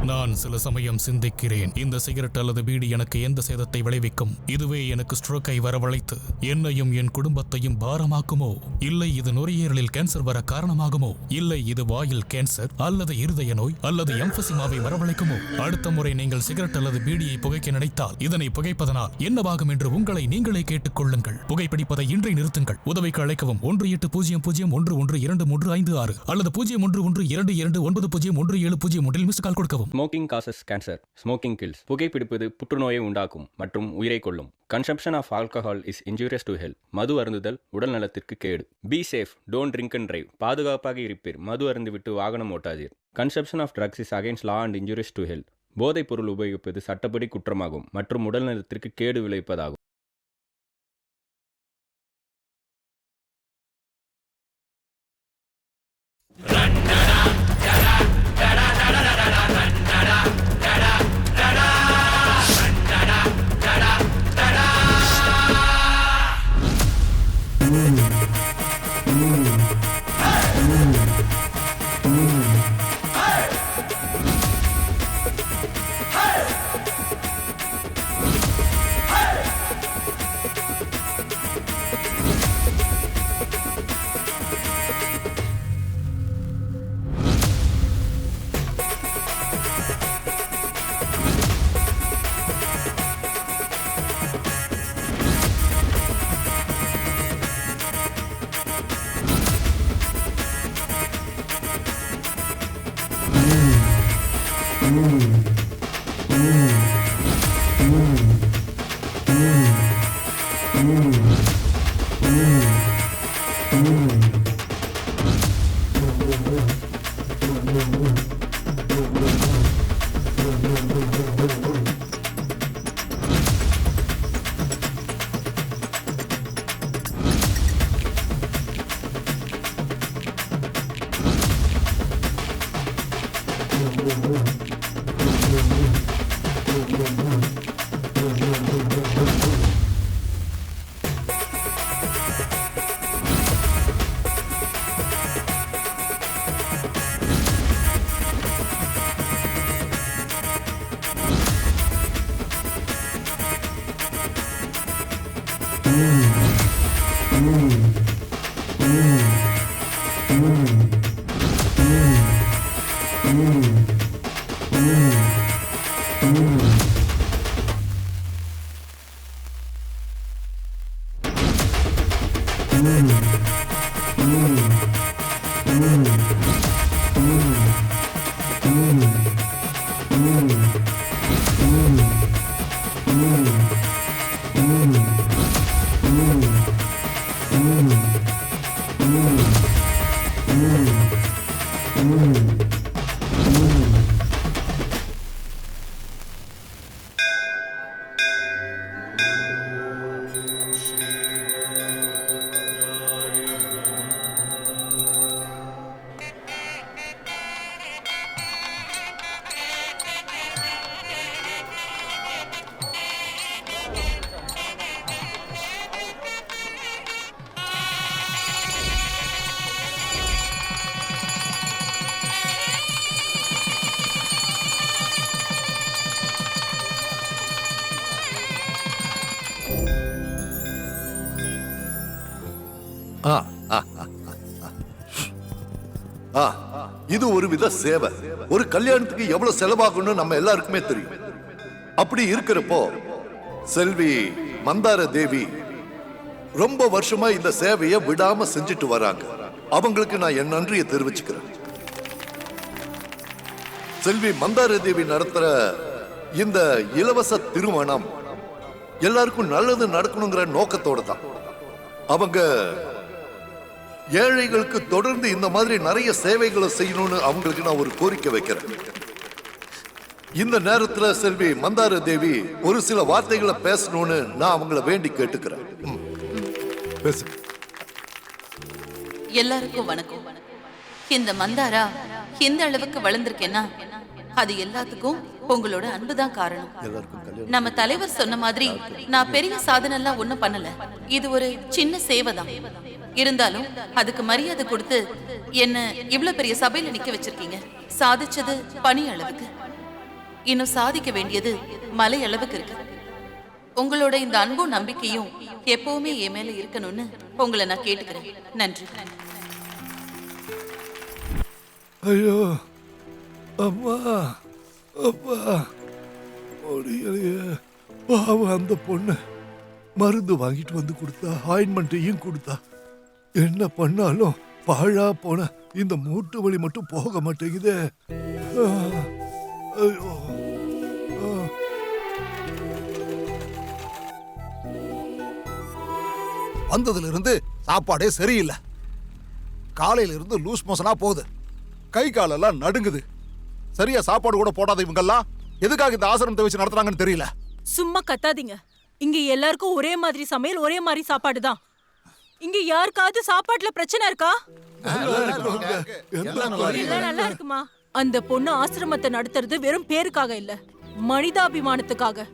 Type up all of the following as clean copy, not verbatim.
நான் சில சமயம் சிந்திக்கிறேன், இந்த சிகரெட் அல்லது பீடி எனக்கு எந்த சேதத்தை விளைவிக்கும்? இதுவே எனக்கு ஸ்ட்ரோக்கை வரவழைத்து என்னையும் என் குடும்பத்தையும் பாரமாக்குமோ? இல்லை இது நுரையீரலில் கேன்சர் வர காரணமாகுமோ? இல்லை இது வாயில் கேன்சர் அல்லது இருதய நோய் அல்லது எம்பசிமாவை வரவழைக்குமோ? அடுத்த முறை நீங்கள் சிகரெட் அல்லது பீடியை புகைக்க நினைத்தால் இதனை புகைப்பதனால் என்னவாகும் என்று உங்களை நீங்களே கேட்டுக் கொள்ளுங்கள். புகைப்பிடிப்பதை இன்றை நிறுத்துங்கள். உதவிக்கு அழைக்கவும் 1800111236 அல்லது 0112299017 மிஸ் கால் கொடுக்கவும். Smoking causes cancer, smoking kills. புகைப்பிடிப்பது புற்றுநோயை உண்டாக்கும் மற்றும் உயிரை கொல்லும். Consumption of alcohol is injurious to health. மது அருந்துதல் உடல் நலத்திற்கு கேடு. Be safe, don't drink and drive. பாதுகாப்பாக இருப்பீர், மது அருந்துவிட்டு வாகனம் ஓட்டாதீர். Consumption of drugs is against law and injurious to health. போதைப் பொருள் உபயோகிப்பது சட்டப்படி குற்றமாகும் மற்றும் உடல் நலத்திற்கு கேடு விளைவிப்பதாகும். இது ஒரு வித சேவை. ஒரு கல்யாணத்துக்கு எவ்வளவு செலவாகும்னு நம்ம எல்லாருக்குமே தெரியும். அப்படி இருக்கிறப்போ செல்வி மந்தார தேவி ரொம்ப வருஷமா இந்த சேவையை விடாம செஞ்சுட்டு வராங்க. அவங்களுக்கு நான் என் நன்றியை தெரிவிச்சுக்கிறேன். செல்வி மந்தார தேவி நடத்துற இந்த இலவச திருமணம் எல்லாருக்கும் நல்லது நடக்கணுங்கிற நோக்கத்தோட தான். அவங்க ஏழைகளுக்கு தொடர்ந்து இந்த மாதிரி நிறைய சேவைகளை செய்யணும்னு அவங்களுக்கு நான் ஒரு கோரிக்கை வைக்கிறேன். இந்த நேரத்தில் செல்வி மந்தார தேவி ஒரு சில வார்த்தைகளை பேசணும்னு நான் அவங்கள வேண்டி கேட்டுக்கிறேன். எல்லாருக்கும் வணக்கம். இந்த மந்தாரா எந்த அளவுக்கு வளர்ந்திருக்கேன்னா அது எல்லாத்துக்கும் உங்களோட அன்புதான் காரணம். நம்ம தலைவர் சொன்ன மாதிரி நான் பெரிய சாதனை எல்லாம் ஒண்ணும் பண்ணல. இது ஒரு சின்ன சேவை தான். இருந்தாலும் அதுக்கு மரியாதை கொடுத்து என்ன இவ்வளவு பெரிய சபையில நிக்க வச்சிருக்கீங்க. சாதிச்சது பணி அளவுக்கு. இன்னும் சாதிக்க வேண்டியது மலை அளவுக்கு இருக்கு. உங்களோட இந்த அன்பும் நம்பிக்கையும் எப்பவுமே என் மேல இருக்கணும்னு உங்களை நான் கேட்டுக்கிறேன். நன்றி. ஐயோ அம்மா அப்பா முடியலையே. பாவம் அந்த பொண்ணு மருந்து வாங்கிட்டு வந்து கொடுத்தா, ஆயின்மெண்ட்டையும் கொடுத்தா. என்ன பண்ணாலும் பாழா போன இந்த மூட்டு வலி மட்டும் போக மாட்டேங்குதே. ஐயோ வந்ததுல இருந்து சாப்பாடே சரியில்லை. காலையில இருந்து லூஸ் மோஷனா போகுது. கை காலெல்லாம் நடுங்குது. சரியா சாப்பாடு கூட போடாத இவங்கெல்லாம் எதுக்காக இந்த ஆசிரமத்தை வச்சு நடத்துறாங்கன்னு தெரியல. சும்மா கத்தாதீங்க. இங்க எல்லாருக்கும் ஒரே மாதிரி சமையல், ஒரே மாதிரி சாப்பாடு தான். இங்க யாருக்காவது சாப்பாட்டுல பிரச்சனை இருக்கா? எல்லாம் நல்லா இருக்குமா? அந்த பொண்ணு ஆசிரமத்தை நடத்துறது வெறும் பேருக்காக இல்ல, மனிதாபிமானத்துக்காக.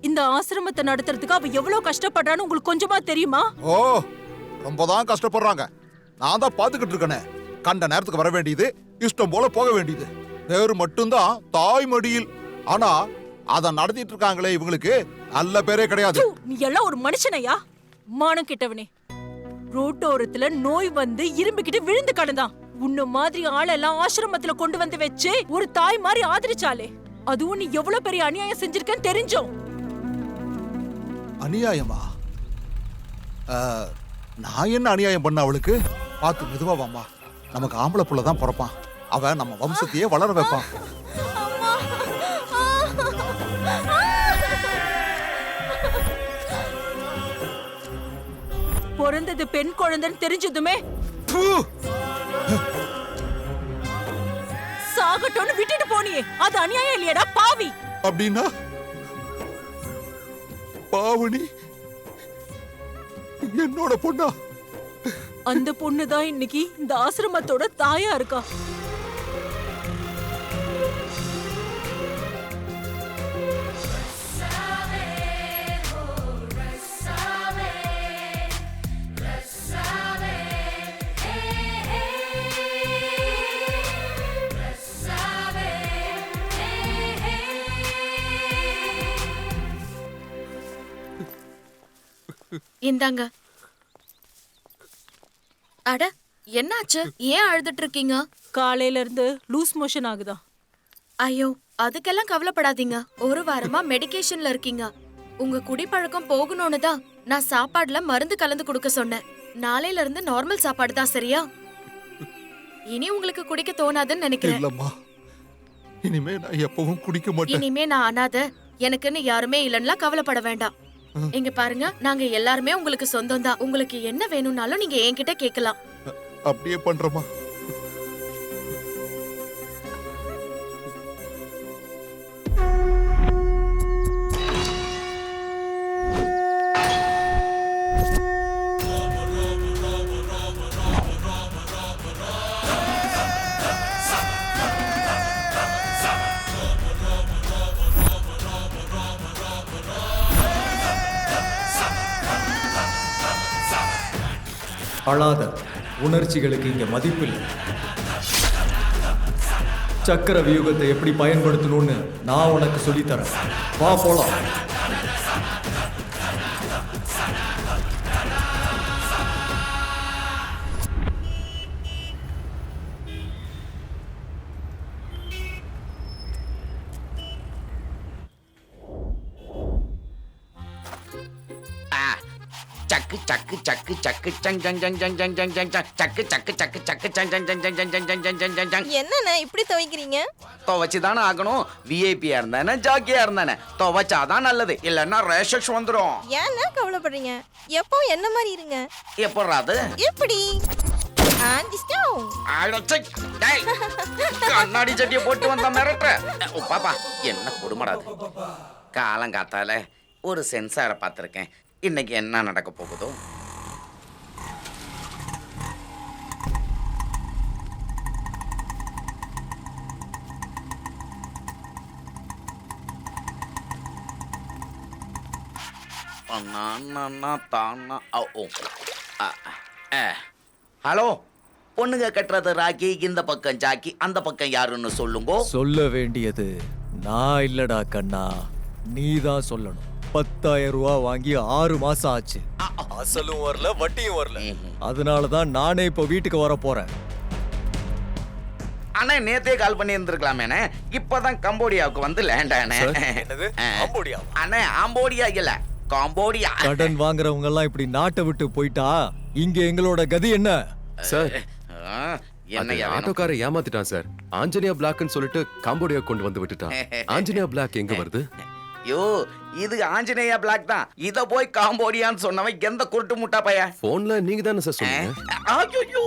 இந்த ஆசிரமத்தை நடத்துறதுக்கு அவ எவ்வளவு கஷ்டப்படுறான்னு உங்களுக்கு கொஞ்சமா தெரியுமா? ஓ, ரொம்பதான் கஷ்டப்படுறாங்க. நான் தான் பாத்துக்கிட்டு இருக்கேனே. கண்ட நேரத்துக்கு வர வேண்டியது, இஷ்டம் போல போக வேண்டியது. பேரு மட்டும்தான் தாய்மடியில். ஆனா அத நடத்திட்டு இருக்காங்களே, இவங்களுக்கு நல்ல பேரே கிடையாது. நீ எல்லாம் ஒரு மனுஷனையா? மானம் கெட்டவனே. ரோட்டோரத்துல நோய் வந்து இரும்பிக்கிட்டு விழுந்து கிடந்தான். உன்ன மாதிரி ஆளெல்லாம் ஆசிரமத்துல கொண்டு வந்து வச்சு ஒரு தாய் மாதிரி ஆதரிச்சாலே, அதுவும் நீ எவ்வளவு பெரிய அநியாயம் செஞ்சிருக்கன்னு தெரிஞ்சோம். அநியாயமா? நான் என்ன அநியாயம் பண்ண அவளுக்கு? பார்த்து மெதுவா வாம்மா. நமக்கு ஆம்பளை புள்ள தான் பிறப்பான். அவன் நம்ம வம்சத்தையே வளர வைப்பான். பிறந்தது பெண் குழந்தைன்னு தெரிஞ்சதுமே சாகட்டோன்னு விட்டுட்டு போனியே, அது அநியாயம் இல்லையடா பாவி. அப்படின்னா பாவனி என்னோட பொண்ணா? அந்த பொண்ணுதான் இன்னைக்கு இந்த ஆசிரமத்தோட தாயா இருக்கா. இந்தாங்க. அட, என்னாச்சு? ஏன் அழுதுட்டு இருக்கீங்க? காலையில இருந்து லூஸ் மோஷன் ஆகுதா? ஐயோ, அதுக்கெல்லாம் கவலைப்படாதீங்க. ஒரு வாரமா மெடிகேஷன்ல இருக்கீங்க. உங்க குடிப்பழக்கம் போகணும்னு தான் நான் சாப்பாடுல மருந்து கலந்து கொடுக்க சொன்னேன். நாளையில இருந்து நார்மல் சாப்பாடு தான், சரியா? இனி உங்களுக்கு குடிக்க தோணாதுன்னு நினைக்கிறேன். இல்லம்மா, இனிமே நான் எப்பவும் குடிக்க மாட்டேன். இனிமே நான் அனாதை, எனக்குன்னு யாருமே இல்லன்னா கவலைப்பட வேண்டாம். இங்க பாருங்க, நாங்க எல்லாருமே உங்களுக்கு சொந்தம் தான். உங்களுக்கு என்ன வேணும்னாலும் நீங்க என்கிட்ட கேட்கலாம். அப்படியே பண்றமா. அழாத. உணர்ச்சிகளுக்கு இங்க மதிப்பில்லை. சக்கர வியூகத்தை எப்படி பயன்படுத்தணும்னு நான் உனக்கு சொல்லித்தரேன். வா போலாம். சக்கு சக்கு சக்கு சக்கு சங் ஜங் ஜங் ஜங் ஜங் ஜங் ஜங் ஜங் சக்கு சக்கு சக்கு சக்கு சங் ஜங் ஜங் ஜங் ஜங் ஜங் ஜங் ஜங் ஜங் ஜங். என்னண்ணே இப்படி துவைக்கிறீங்க? துவைச்சுதானே ஆகணும். விஐபியா இருந்தானே ஜாக்கியா இருந்தானே துவைச்சாதான் நல்லது, இல்லன்னா ரேஷஸ் வந்துடும். ஏன்னா கவலைப்படுறீங்க? எப்போ என்ன மாதிரி இருங்க. எப்படா அது? எப்படி? கண்ணாடி சட்டியை போட்டு வந்த மிரட்டுற பாப்பா, என்ன கொடுமடாது. காலங்காத்தால ஒரு சென்சாரை பார்த்துருக்கேன். இன்னைக்கு என்ன நடக்க போகுதோ? ஹலோ, பொண்ணுங்க கட்டுறது ராக்கி, இந்த பக்கம் ஜாக்கி, அந்த பக்கம் யாருன்னு சொல்லுங்க. சொல்ல வேண்டியது நான் இல்லடா கண்ணா, நீதான் சொல்லணும். 10,000 ரூபாய் வாங்கி 6 மாசம் ஆச்சு. அசலும் வரல, வட்டியும் வரல. அதனாலதான் நானே இப்ப வீட்டுக்கு வர போறேன். அண்ணா நேத்தே கால் பண்ணி இருந்திருக்கலாமேண்ணே. இப்பதான் கம்போடியாவுக்கு வந்து லேண்ட் ஆனே. என்னது? காம்போடியா? அண்ணே ஆம்போடியா இல்ல, காம்போடியா. கடன் வாங்குறவங்க எல்லாம் இப்படி நாட்டை விட்டு போயிட்டா இங்க எங்களோட கதி என்ன? சார், என்ன ஆட்டோக்கார ஏமாத்திட்டான் சார். ஆஞ்சனியா பிளாக்னு சொல்லிட்டு காம்போடியா கொண்டு வந்து விட்டுட்டான். ஆஞ்சனியா பிளாக் எங்க வருது? யோ, இது ஆஞ்சநேயா பிளாக் தான். இத போய் காம்போடியான்னு சொன்னவன் எந்த குருட்டு முட்டா பைய. போன்ல நீங்க தானே சார் சொன்னீங்க. ஐயோ,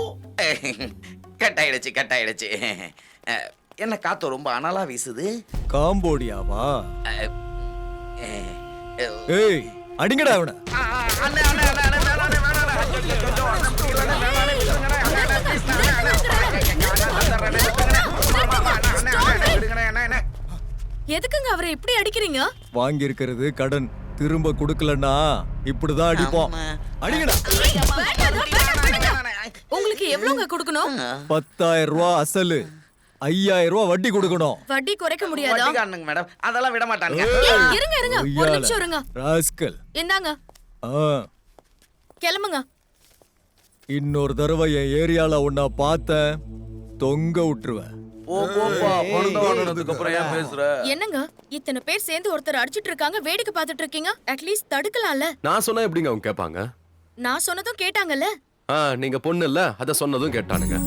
கட்டாயிடுச்சு. என்ன காத்து ரொம்ப அனலா வீசுது. காம்போடியாவா? ஏய், அடிங்கடா அவன. எதுக்குங்க அவரை இப்படி அடிக்கிறீங்க? வாங்கி இருக்கிறது கடன், திரும்ப கொடுக்கலன்னா இப்படிதான் அடிப்போம். அடிங்கடா. உங்களுக்கு எவ்வளவுங்க கொடுக்கணும்? 10,000 ரூபாய் அசலு, 5,000 ரூபாய் வட்டி கொடுக்கணும். வட்டி குறைக்க முடியாதா? மேடம், அதெல்லாம் விட மாட்டாங்க. இருங்க ஒரு நிமிஷம் இருங்க. ராஸ்கல், இந்தாங்க கிளம்புங்க. இன்னொரு தடவை என் ஏரியால உன்னை பார்த்தேன், தொங்க விட்டுருவேன். என்னங்க இத்தனை பேர் சேர்ந்து ஒருத்தர் அடிச்சிட்டு இருக்காங்க, வேடிக்கை பார்த்துட்டு இருக்கீங்க. அட்லீஸ்ட் தடுக்கலாம்ல. நான் சொன்னா எப்படிங்க அவங்க கேட்பாங்க? நான் சொன்னதும் கேட்டாங்கல்ல. நீங்க பொண்ணு இல்ல, அத சொன்னதும் கேட்டானுங்க.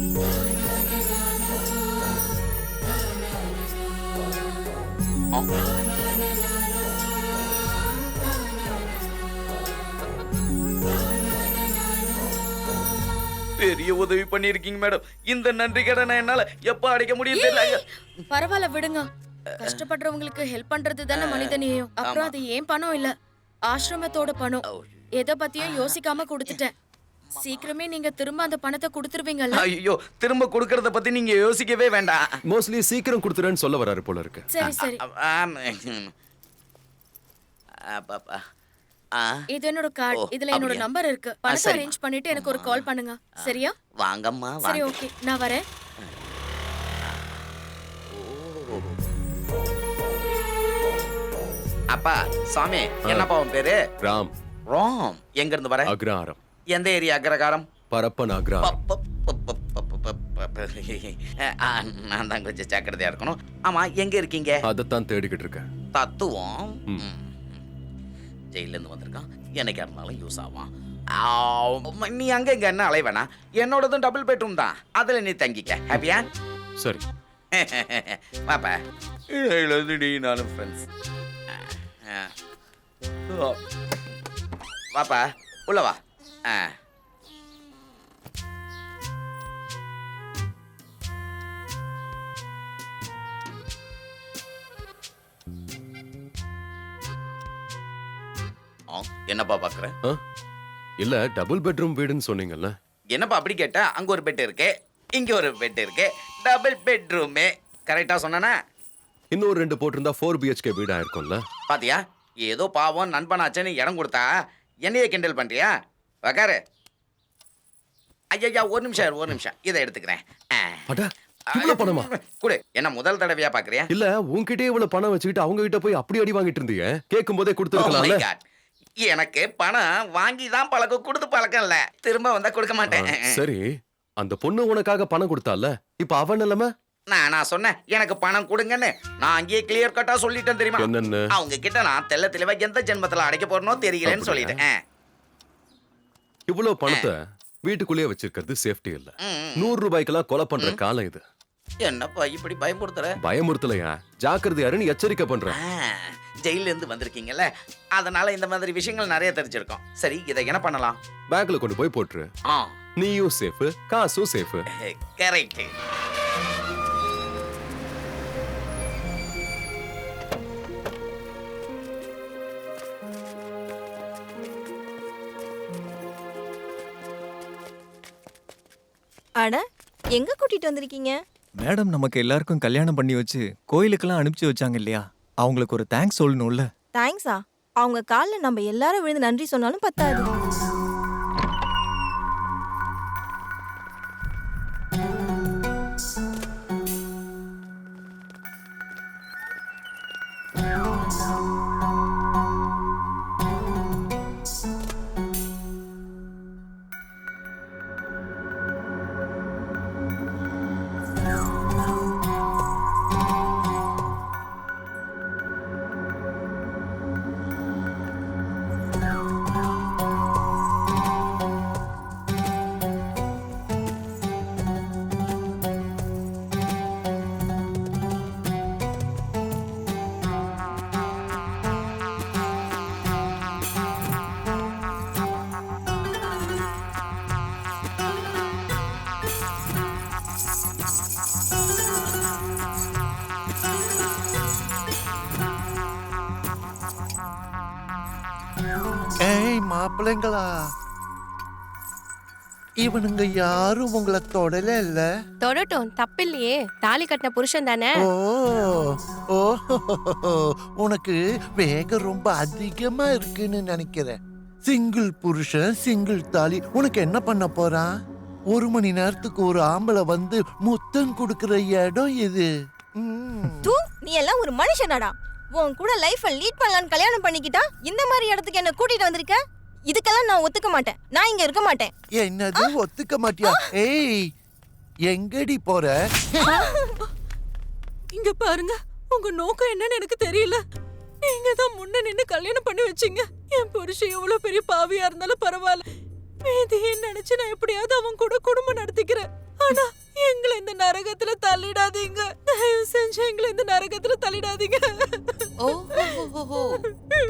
பெரிய உதவி பண்ணிருக்கீங்க மேடம். இந்த நன்றி கடனை என்னால எப்ப அடைக்க முடியும் தெரியல. பரவாயில்ல விடுங்க. கஷ்டப்படுறவங்களுக்கு ஹெல்ப் பண்றது தானே மனிதநேயம். அப்புறம் அது ஏன் பணம் இல்ல, ஆசிரமத்தோட பணம். எதை பத்தியும் யோசிக்காம கொடுத்துட்டேன். சீக்கிரமே நீங்க திரும்ப அந்த பணத்தை கொடுத்துருவீங்கல்ல? ஐயோ, திரும்ப கொடுக்கறத பத்தி நீங்க யோசிக்கவே வேண்டாம். மோஸ்ட்லி சீக்கிரம் கொடுத்துறேன்னு சொல்ல வராரு போல இருக்கு. சரி சரி. பாப்பா, இது என்னோட கார்டு. இதுல என்னோட நம்பர் இருக்கு. பணத்தை அரேஞ்ச் பண்ணிட்டு எனக்கு ஒரு கால் பண்ணுங்க. சரியா? வாங்கம்மா. சரி, ஓகே, நான் வரேன். அப்பா சாமி, என்னப்பா உன் பேரு? ராம். ராம். எங்க இருந்து வர? அக்ரஹாரம். எந்த ஏரியா? அக்ரஹாரம். பரப்பன் அக்ரஹாரம். நான் தான் கொஞ்சம் ஜாக்கிரதையா இருக்கணும். ஆமா, எங்க இருக்கீங்க? அதத்தான் தேடிக்கிட்டு இருக்கேன். தத்துவம். ஜெயில இருந்து வந்திருக்கான், எனக்கு யாருனாலும் யூஸ் ஆகும். நீ அங்க இங்க என்ன அலைவேணா, என்னோடதும் டபுள் பெட்ரூம் தான், அதுல நீ தங்கிக்க. ஹாப்பியா? சரி. பாப்பா, நானும் ஃப்ரெண்ட்ஸ். வாப்பா, உள்ள வா. என்னப்பா பாக்குற? இல்ல, டபுள் பெட்ரூம் வீடுன்னு சொன்னீங்கல்ல. என்னப்பா அப்படி கேட்ட? அங்க ஒரு பெட் இருக்கு, இங்க ஒரு பெட் இருக்கு, டபுள் பெட்ரூம். கரெக்டா சொன்னா? இன்னும் 2 போட்டிருந்தா 4 BHK வீடு ஆயிருக்கும்ல. பாத்தியா, ஏதோ பாவம் நண்பனாச்சேன்னு இடம் கொடுத்தா என்னைய கிண்டல் பண்றியா? உக்காரு. ஐயா, ஒரு நிமிஷம் இதை எடுத்துக்கிறேன். இவ்வளவு பணமா? குடு. என்ன முதல் தடவையா பாக்குறியா? இல்ல, உன்கிட்டயே இவ்வளவு பணம் வச்சுக்கிட்டு அவங்க கிட்ட போய் அப்படி அடி வாங்கிட்டு இருந்தீங்க. கேட்கும் போதே கொடுத்துருக்கலாம்ல. எனக்கு பணம் வாங்கி தான் பழக்கம், கொடுத்து பழக்கம் இல்ல. திரும்ப வந்தா கொடுக்க மாட்டேன். சரி, அந்த பொண்ணு உனக்காக பணம் கொடுத்தால, இப்ப அவன் நிலைமை? நான் சொன்னேன் எனக்கு பணம் கொடுங்கன்னு. நான் அங்கேயே கிளியர் கட்டா சொல்லிட்டேன் தெரியுமா? என்னன்னு? அவங்க கிட்ட நான் தெள்ள தெளிவா எந்த ஜென்மத்துல அடைக்க போறனோ தெரியலன்னு சொல்லிட்டேன். இவ்வளவு பணத்தை வீட்டுக்குள்ளேயே வச்சிருக்கிறது சேஃப்டி இல்ல. 100 ரூபாய்க்கெல்லாம் கொலை பண்ற காலம் இது. என்னப்பா இப்படி பயமுறுத்துற? பயமுறுத்தலையா, ஜாக்கிரதையாருன்னு எச்சரிக்கை பண்றேன். ஜெயில இருந்து வந்திருக்கீங்கல்ல, அதனால இந்த மாதிரி விஷயங்கள் நிறைய தெரிஞ்சிருக்கோம். சரி, இதை என்ன பண்ணலாம்? பேங்க்ல கொண்டு போய் போட்டுரு. நீயும் சேஃப், காசும் சேஃப். கரெக்ட். அட, எங்க கூட்டிட்டு வந்திருக்கீங்க? மேடம் நமக்கு எல்லாருக்கும் கல்யாணம் பண்ணி வச்சு கோயிலுக்கெல்லாம் அனுப்பிச்சு வச்சாங்க இல்லையா, அவங்களுக்கு ஒரு தேங்க்ஸ் சொல்லணும்ல. தேங்க்ஸா? அவங்க காலில் நம்ம எல்லாரும் விழுந்து நன்றி சொன்னாலும் பத்தாது. ஏய் மாப்பிள்ளைங்களா, இவனுங்க யாரும் உங்களை தொடல இல்ல? தொடட்டும், தப்பில்லையே. தாலி கட்டின புருஷன் தானே. ஓ ஓ, உனக்கு வேகம் ரொம்ப அதிகமா இருக்குன்னு நினைக்கிறேன். சிங்கிள் புருஷன் சிங்கிள் தாலி உனக்கு என்ன பண்ண போறான்? 1 மணி நேரத்துக்கு ஒரு ஆம்பளை வந்து முத்தம் கொடுக்கிற இடம் இது. தூ, நீ எல்லாம் ஒரு மனுஷனாடா. உன் கூட லைஃபை லீட் பண்ணலான்னு கல்யாணம் பண்ணிக்கிட்டா இந்த மாதிரி இடத்துக்கு என்ன கூட்டிட்டு வந்திருக்க? இதுக்கெல்லாம் நான் ஒத்துக்க மாட்டேன். நான் இங்க இருக்க மாட்டேன். என்னது ஒத்துக்க மாட்டியா? ஏய், எங்கடி போற? இங்க பாருங்க, உங்க நோக்கம் என்னன்னு எனக்கு தெரியல. நீங்க தான் முன்ன நின்னு கல்யாணம் பண்ணி வச்சீங்க. என் புருஷன் எவ்வளவு பெரிய பாவியா இருந்தாலும் பரவாயில்ல, மீதியே நினைச்சு நான் எப்படியாவது அவன் கூட குடும்பம் நடத்திக்கிறேன். ஆனா எங்களை இந்த நரகத்துல தள்ளிடாதீங்க. தயவு செஞ்சு எங்களை இந்த நரகத்துல தள்ளிடாதீங்க. ஓ,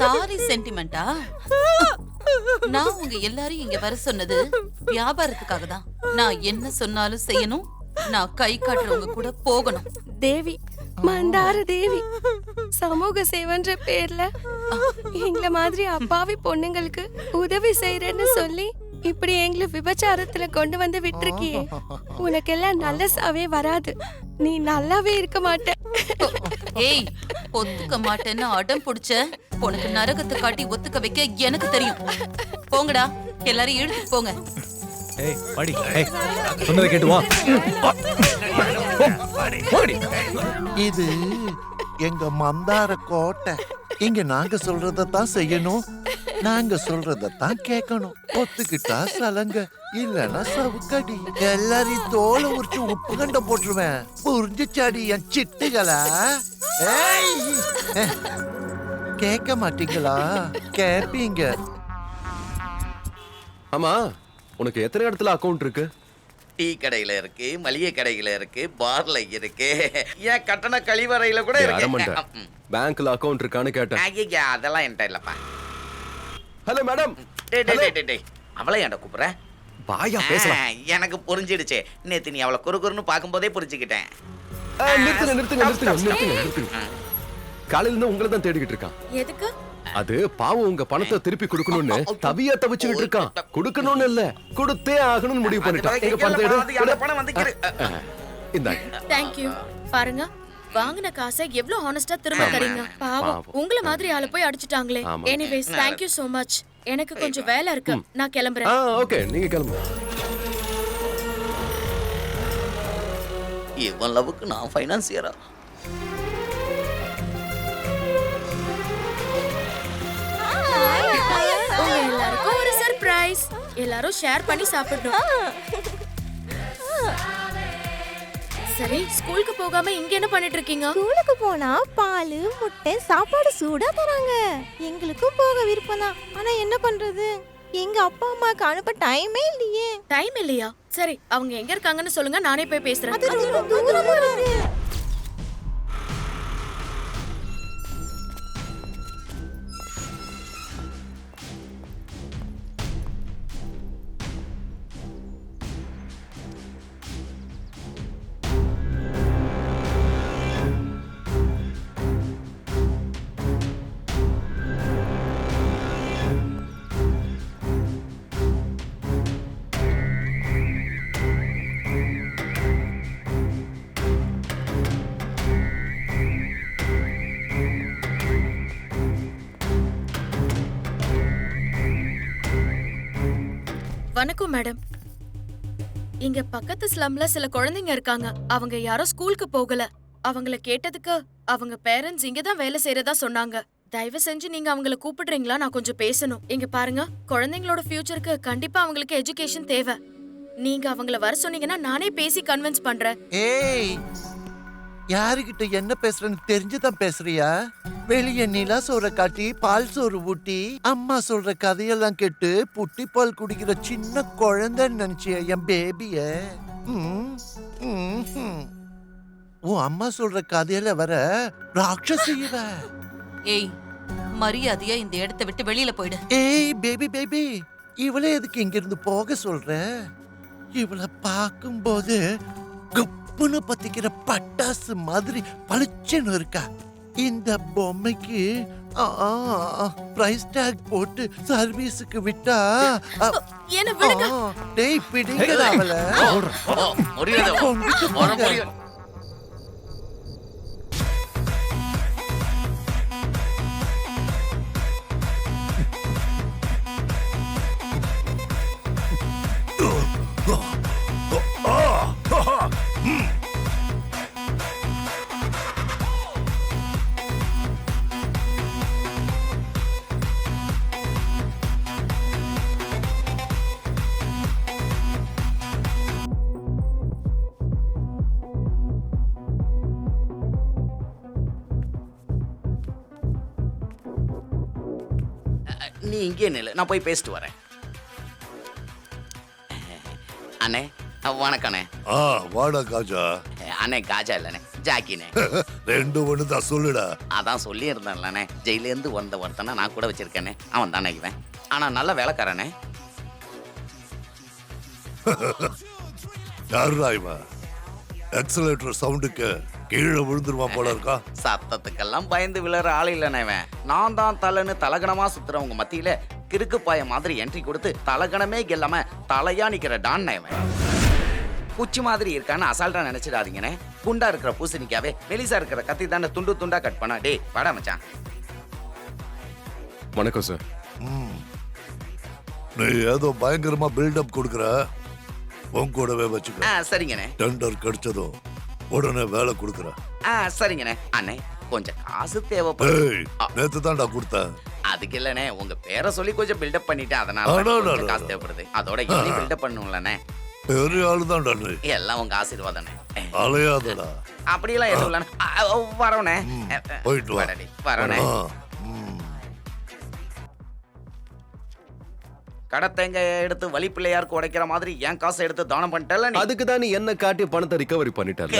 தாலி சென்டிமெண்டா? நான் உங்க எல்லாரையும் இங்க வர சொன்னது வியாபாரத்துக்காக தான். நான் என்ன சொன்னாலும் செய்யணும். நான் கை காட்டுறவங்க கூட போகணும். தேவி, மந்தார தேவி, சமூக சேவன்ற பேர்ல எங்களை மாதிரி அப்பாவி பொண்ணுங்களுக்கு உதவி செய்யறேன்னு சொல்லி இப்படி எங்களை விபச்சாரத்துல கொண்டு வந்து விட்டுருக்கியே. உனக்கெல்லாம் நல்ல சாவே வராது. நீ நல்லாவே இருக்க மாட்ட. ஏய், ஒத்துக்க மாட்டேன்னு அடம் புடிச்ச உனக்கு நரகத்தை காட்டி ஒத்துக்க வைக்க எனக்கு தெரியும். போங்கடா, எல்லாரும் இழுத்துட்டு போங்க. ஏய் படி, ஏய் சொன்னதை கேட்டு வா. இது எங்க மந்தார கோட்டை. இங்க நாங்க சொல்றதான் செய்யணும், நாங்க சொல்றதான் கேட்கணும். ஒத்துக்கிட்டா சலங்க, இல்லனா சவுக்கடி. எல்லாரையும் தோலை உரிச்சு உப்பு கண்ட போட்டுருவேன். புரிஞ்சுச்சாடி என் சிட்டுகளா? கேட்க மாட்டீங்களா? கேப்பீங்க. ஆமா, உனக்கு எத்தனை இடத்துல அக்கவுண்ட் இருக்கு? டீ கடையில இருக்கு, மளிகை கடையில இருக்கு, பார்ல இருக்கு, ஏன் கட்டண கழிவறையில கூட இருக்கு. பேங்க்ல அக்கவுண்ட் இருக்கான்னு கேட்டேன். ஐயா, அதெல்லாம் என்கிட்ட இல்லப்பா. Hello madam. அவளை ஏன்டா கூப்பிடுற? பாயா பேசலாம். எனக்கு புரிஞ்சிடுச்சு. நேத்து நீ அவளை குறுகுறுன்னு பார்க்கும்போதே புரிஞ்சுக்கிட்டேன். நிறுத்துங்க. காலையில இருந்து உங்களை தான் தேடிக்கிட்டு இருக்கான். எதுக்கு? அது பாவம், உங்க பணத்தை திருப்பி கொடுக்கணும்னு தவிச்சுக்கிட்டு இருக்கான். கொடுக்கணும்னு இல்ல, கொடுத்தே ஆகணும்னு முடிவு பண்ணிட்டான். எங்க பணத்தை இந்தாங்க. Thank you. பாருங்க, வாங்கின காசை எவ்வளவு ஹானஸ்டா திரும்ப தரீங்க. பாவம், உங்கள மாதிரி ஆளு போய் அடிச்சிட்டாங்களே. Anyways, thank you so much. எனக்கு கொஞ்சம் வேலை இருக்கு, நான் கிளம்புறேன். ஓகே, நீங்க கிளம்புங்க. இவன் லவ்வுக்கு நான் ஃபைனான்சியரா? எல்லாருக்கும் ஒரு சர்ப்ரைஸ். எல்லாரும் ஷேர் பண்ணி சாப்பிடணும். சரி, ஸ்கூலுக்கு போகாம இங்க என்ன பண்ணிட்டு இருக்கீங்க? ஸ்கூலுக்கு போனா பால், முட்டை, சாப்பாடு சூடா தராங்க. எங்களுக்கும் போக விருப்பம் தான். ஆனா என்ன பண்றது? எங்க அப்பா அம்மாக்கு அனுப்ப டைமே இல்லையே. டைம் இல்லையா? சரி, அவங்க எங்க இருக்காங்கன்னு சொல்லுங்க, நானே போய் பேசுறேன். அது ரொம்ப தூரமா இருக்கு. வணக்கம் மேடம். இங்க பக்கத்து ஸ்லம்ல சில குழந்தைங்க இருக்காங்க. அவங்க யாரோ ஸ்கூலுக்கு போகல. அவங்கள கேட்டதுக்கு அவங்க பேரண்ட்ஸ் இங்க தான் வேலை செய்யறதா சொன்னாங்க. தயவு செஞ்சு நீங்க அவங்கள கூப்பிடுறீங்களா? நான் கொஞ்சம் பேசணும். இங்க பாருங்க, குழந்தைங்களோட ஃபியூச்சருக்கு கண்டிப்பா அவங்களுக்கு எஜுகேஷன் தேவை. நீங்க அவங்கள வர சொன்னீங்கன்னா நானே பேசி கன்வின்ஸ் பண்றேன். ஏய், யாருகிட்ட என்ன பேசுறேன்னு தெரிஞ்சுதான் பேசுறியா? வெளியே நிலா சோற காட்டி பால் சோறு ஊட்டி அம்மா சொல்ற கதையெல்லாம் கேட்டு புட்டி பால் குடிக்கிற சின்ன குழந்தைன்னு நினைச்சிய என் பேபிய? உன் அம்மா சொல்ற கதையில வர ராட்சசி இவ. ஏய், மரியாதையா இந்த இடத்தை விட்டு வெளியில போயிடு. ஏய் பேபி, இவளே எதுக்கு இங்க இருந்து போக சொல்ற? இவளை பார்க்கும்போது டப்புன்னு பத்திக்கிற பட்டாசு மாதிரி பளிச்சுன்னு இருக்கா. இந்த பொம்மைக்கு பிரைஸ் டாக் போட்டு சர்வீஸுக்கு விட்டா என்ன விடுங்க. டேய் பிடிங்கடா அவள. கொண்டுட்டு போங்க. நீ இங்கே நில்லு, நான் போய் பேசிட்டு வரேன். அண்ணே வணக்கண்ணே. வாடா காஜா. அண்ணே காஜா இல்லண்ணே, ஜாக்கினே. ரெண்டு ஒண்ணுதான் சொல்லுடா. அதான் சொல்லி இருந்தேன்லண்ணே, ஜெயிலேருந்து வந்த ஒருத்தனை நான் கூட வச்சிருக்கேனே, அவன் தானே இவன். ஆனா நல்ல வேலைக்காரனே. யாருடா இவன்? எக்ஸலேட்டர் சவுண்டுக்கு கீழே விழுந்துருவான் போல இருக்கா. சத்தத்துக்கெல்லாம் பயந்து விழுற ஆள் இல்லைண்ணே இவன். நான் தான் தலைன்னு தலகணமா சுத்துறவங்க மத்தியில கிறுக்கு பாய மாதிரி என்ட்ரி கொடுத்து தலகணமே இல்லாம தலையா நிக்கிற டான் இவன். குச்சி மாதிரி இருக்கான்னு அசால்ட்டா நினைச்சிடாதீங்கண்ணே. குண்டா இருக்கிற பூசணிக்காவே மெலிசா இருக்கிற கத்தி தானே துண்டு துண்டா கட் பண்ணா. டே வாடா மச்சான். வணக்கம் சார். நீ ஏதோ பயங்கரமா பில்டப் கொடுக்குற, உன் கூடவே வச்சுக்க. சரிங்கண்ணே. டெண்டர் கிடைச்சதும் உடனே வேலை கொடுக்குற. சரிங்கண்ணே. அண்ணே கொஞ்சம் காசு தேவைப்படும். நேத்து தான்டா கொடுத்தேன். அதுக்கு இல்லண்ணே, உங்க பேரை சொல்லி கொஞ்சம் பில்டப் பண்ணிட்டேன், அதனால காசு தேவைப்படுது. அதோட என்ன பில்டப் பண்ணும்லண்ணே. பெரிய ஆளுதான்டா நீ. எல்லாம் உங்க ஆசீர்வாதண்ணே. அலையாதடா. அப்படியெல்லாம் எதுவும் இல்லண்ணே. வரோண்ணே. போயிட்டு வா. வரோண்ணே. கடத்தேங்க எடுத்து வழி பிள்ளையாருக்கு உடைக்கிற மாதிரி என் காசை எடுத்து தானம் பண்ணிட்டல. அதுக்கு தான் நீ என்ன காட்டி பணத்தை ரிகவரி பண்ணிட்டல.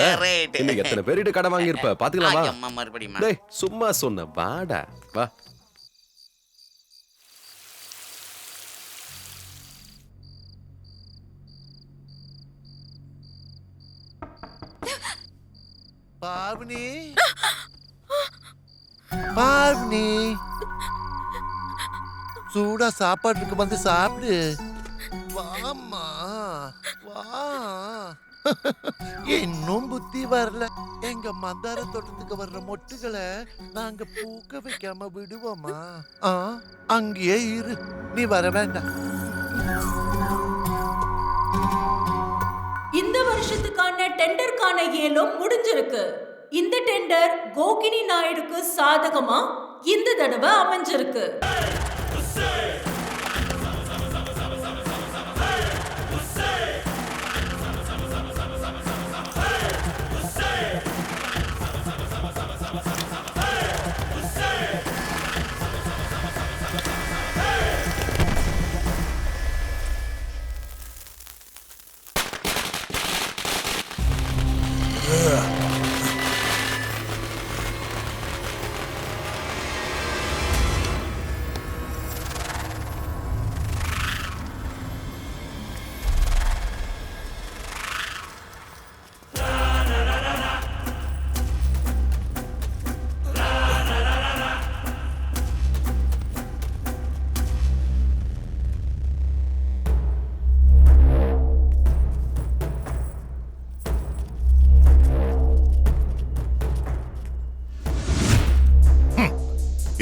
இன்னைக்கு எத்தனை பேரிட்ட கடன் வாங்கி இருப்ப பாத்துக்கலாமா? அம்மா மறுபடியும். டேய் சும்மா சொன்ன வாடா வா. பாவ்னி, பாவ்னி, சூடா சாப்பாட்டுக்கு வந்து சாப்பிடு. வாம்மா வா. இன்னும் புத்தி வரல. எங்க மந்தார தோட்டத்துக்கு வர்ற மொட்டுகளை நாங்க பூக்க வைக்காம விடுவோமா? அங்கேயே இரு, நீ வர வேண்டாம். இந்த வருஷத்துக்கான டெண்டருக்கான ஏலம் முடிஞ்சிருக்கு. இந்த டெண்டர் கோகினி நாயுடுக்கு சாதகமா இந்த தடவை அமைஞ்சிருக்கு.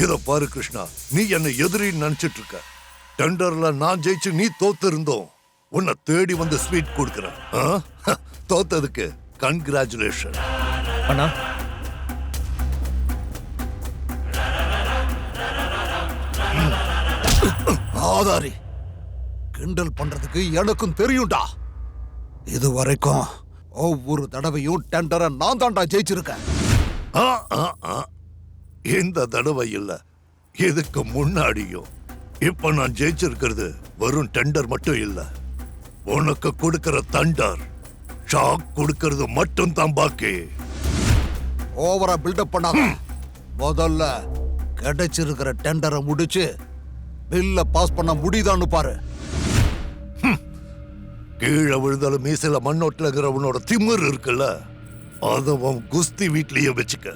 இத பாரு கிருஷ்ணா, நீ என்ன எதிரின்னு நினைச்சிட்டு இருக்க. டெண்டர்ல நான் ஜெயிச்சு நீ தோத்து இருந்தோம். உன்னை தேடி வந்து ஸ்வீட் கொடுக்கிறேன். தோத்ததுக்கு கங்க்ராச்சுலேஷன். அண்ணா ஆதாரி கிண்டல் பண்றதுக்கு எனக்கும் தெரியும்டா. இது வரைக்கும் ஒவ்வொரு தடவையும் டெண்டரை நான் தான்டா ஜெயிச்சிருக்கேன். இந்த தடவை இல்ல, இதுக்கு முன்னாடியும். இப்ப நான் ஜெயிச்சிருக்கிறது வெறும் டெண்டர் மட்டும் இல்ல, உனக்கு கொடுக்கிற தண்டர் ஷாக் கொடுக்கிறது மட்டும் தான் பாக்கி. ஓவரா பில்டப் பண்ணாத. முதல்ல கிடைச்சிருக்கிற டெண்டரை முடிச்சு பில்ல பாஸ் பண்ண முடியுதான்னு பாரு. கீழே விழுந்தாலும் மீசையில மண்ணோட்டலங்கிற உன்னோட திமிர் இருக்குல்ல, அத உன் குஸ்தி வீட்லயே வச்சுக்க.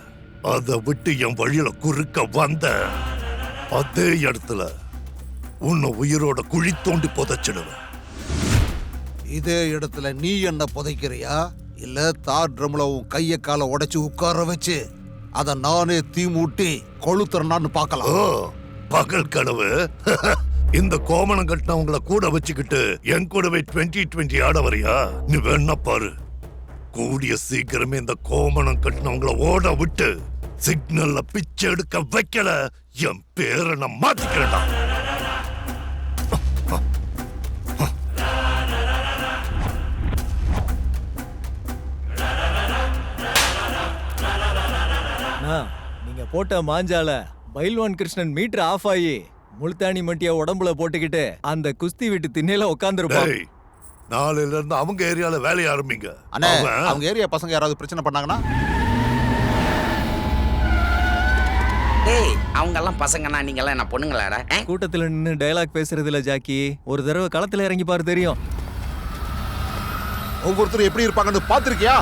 அதை விட்டு என் வழியில குறுக்க வந்த அதே இடத்துல உன்னை உயிரோட குழி தோண்டி புதைச்சிடுவேன். இதே இடத்துல நீ என்ன புதைக்கிறியா இல்ல தார் ட்ரம்ல உன் கைய காலை உடைச்சு உட்கார வச்சு அத நானே தீ மூட்டி கொளுத்துறனான்னு பார்க்கலாம். பகல் கனவு. இந்த கோமணம் கட்டினவங்கள கூட வச்சுக்கிட்டு என் கூடவே 2020 ஆட வரியா? நீ வேணா பாரு, கூடிய சீக்கிரமே இந்த கோமணம் கட்டினவங்கள ஓட விட்டு சிக்னல்ல பிச்சை எடுக்க வைக்கல என் பேரை நான் மாத்திக்கிறேன்டா. நீங்க போட்ட மாஞ்சால பைல்வான் கிருஷ்ணன் மீட்டர் ஆஃப் ஆகி முல்தானி மட்டிய உடம்புல போட்டுக்கிட்டு அந்த குஸ்தி வீட்டு திண்ணையில உட்கார்ந்துருப்பான். நாளையில இருந்து அவங்க ஏரியால வேலைய ஆரம்பிங்க. அண்ணே, அவங்க ஏரியா பசங்க யாராவது பிரச்சனை பண்ணாங்கன்னா? டேய், அவங்க எல்லாம் பசங்கன்னா நீங்க எல்லாம் என்ன பொண்ணுங்களாடா? கூட்டத்துல நின்னு டயலாக் பேசுறது இல்ல ஜாக்கி, ஒரு தடவை களத்துல இறங்கி பாரு தெரியும். ஒவ்வொருத்தரும் எப்படி இருப்பாங்கன்னு பாத்திருக்கியா?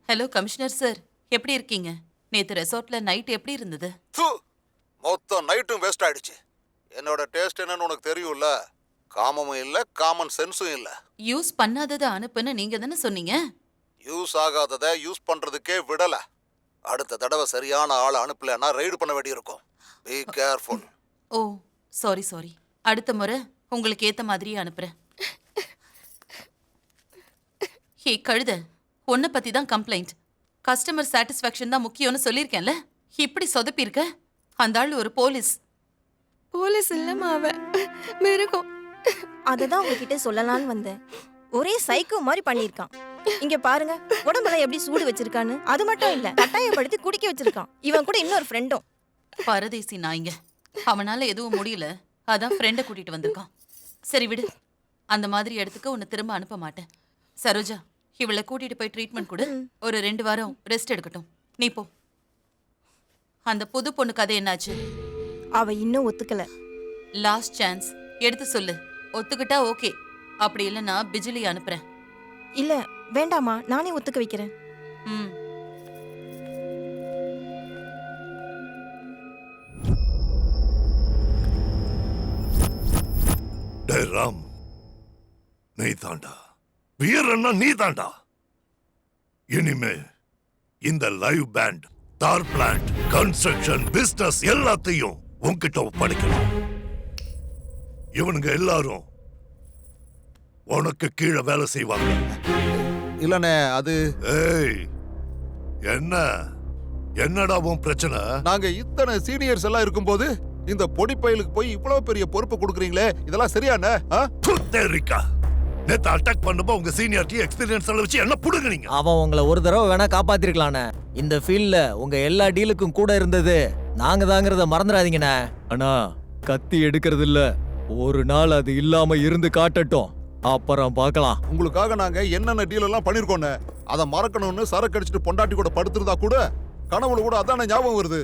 ஹலோ கமிஷனர் சார், எப்படி இருக்கீங்க? நேத்து ரெசார்ட்ல நைட் எப்படி இருந்தது? மொத்தம் நைட்டும் வேஸ்ட் ஆயிடுச்சு. என்னோட டேஸ்ட் என்னன்னு உனக்கு தெரியும்ல. காமமும் இல்ல, காமன் சென்ஸும் இல்ல. யூஸ் பண்ணாததை அனுப்புன்னு நீங்க தானே சொன்னீங்க. யூஸ் ஆகாததை யூஸ் பண்றதுக்கே விடல. அடுத்த தடவை சரியான ஆளை அனுப்பலன்னா ரைடு பண்ண வேண்டியிருக்கும். Be careful. Oh sorry. அடுத்த முறை உங்களுக்கு ஏத்த மாதிரியே அனுப்புறேன். ஹே கழுத, உன்னை பத்தி தான் கம்ப்ளைண்ட். கஸ்டமர் சாட்டிஸ்ஃபேக்ஷன் தான் முக்கியம்னு சொல்லியிருக்கேன்ல. இப்படி சொதப்பிருக்க. அந்த ஆள் ஒரு போலீஸ். போலீஸ் இல்லம்மா, அவ மிருகம். அததான் உங்ககிட்ட சொல்லலாம்னு வந்தேன். ஒரே சைக்கோ மாதிரி பண்ணிருக்கான். இங்க பாருங்க, உடம்புல எப்படி சூடு வச்சிருக்கான்னு. அது மட்டும் இல்ல, கட்டாயப்படுத்தி குடிக்க வச்சிருக்கான். இவன் கூட இன்னொரு ஃப்ரெண்டும். பரதேசி நாய்ங்க. அவனால எதுவும் முடியல, அதான் ஃப்ரெண்டை கூட்டிட்டு வந்திருக்கான். சரி விடு, அந்த மாதிரி இடத்துக்கு உன்னை திரும்ப அனுப்ப மாட்டேன். சரோஜா, இவளை கூட்டிட்டு போய் ட்ரீட்மெண்ட் கொடு. ஒரு 2 வாரம் ரெஸ்ட் எடுக்கட்டும். நீ போ. அந்த புது பொண்ணு கதை என்னாச்சு? அவ இன்னும் ஒத்துக்கல. லாஸ்ட் சான்ஸ், எடுத்து சொல்லு. ஒத்துக்கிட்டா ஓகே, அப்படி இல்லைன்னா பிஜிலி அனுப்புறேன். இல்ல வேண்டாமா, நானே ஒத்துக்க வைக்கிறேன். ம். டேய் ராம், நீ தாண்டா வீரன்னா, நீ தாண்டா. இனிமே இந்த லைவ் பேண்ட், தார் பிளான்ட், கன்ஸ்ட்ரக்ஷன், பிசினஸ் எல்லாத்தையும் உன்கிட்ட ஒப்படைக்கணும். இவனுங்க எல்லாரும் உனக்கு கீழே வேலை செய்வாங்க. இல்லனே, அது ஏய், என்னடா உன் பிரச்சனை? நாங்க இத்தனை சீனியர்ஸ் எல்லாம் இருக்கும்போது இந்த பொடி பயலுக்கு போய் இவ்வளவு பெரிய பொறுப்பு கொடுக்குறீங்களே, இதெல்லாம் சரியானே? நேத்து அட்டாக் பண்ணப்போ உங்க சீனியாரிட்டி எக்ஸ்பீரியன்ஸ் எல்லாம் வச்சு என்ன புடுங்குனீங்க? அவன் உங்களை ஒரு தடவை வேணா காப்பாத்திருக்கலானே. இந்த ஃபீல்ட்ல உங்க எல்லா டீலுக்கும் கூட இருந்தது நாங்க தாங்கிறத மறந்துடாதீங்கண்ணே. அண்ணா, கத்தி எடுக்கிறது இல்ல, ஒரு நாள் அது இல்லாம இருந்து காட்டட்டும், அப்புறம் பார்க்கலாம். உங்களுக்காக நாங்க என்னென்ன டீல் எல்லாம் பண்ணிருக்கோன்னு அதை மறக்கணும்னு சரக்கு அடிச்சுட்டு பொண்டாட்டி கூட படுத்திருந்தா கூட கனவுல கூட அதான ஞாபகம் வருது.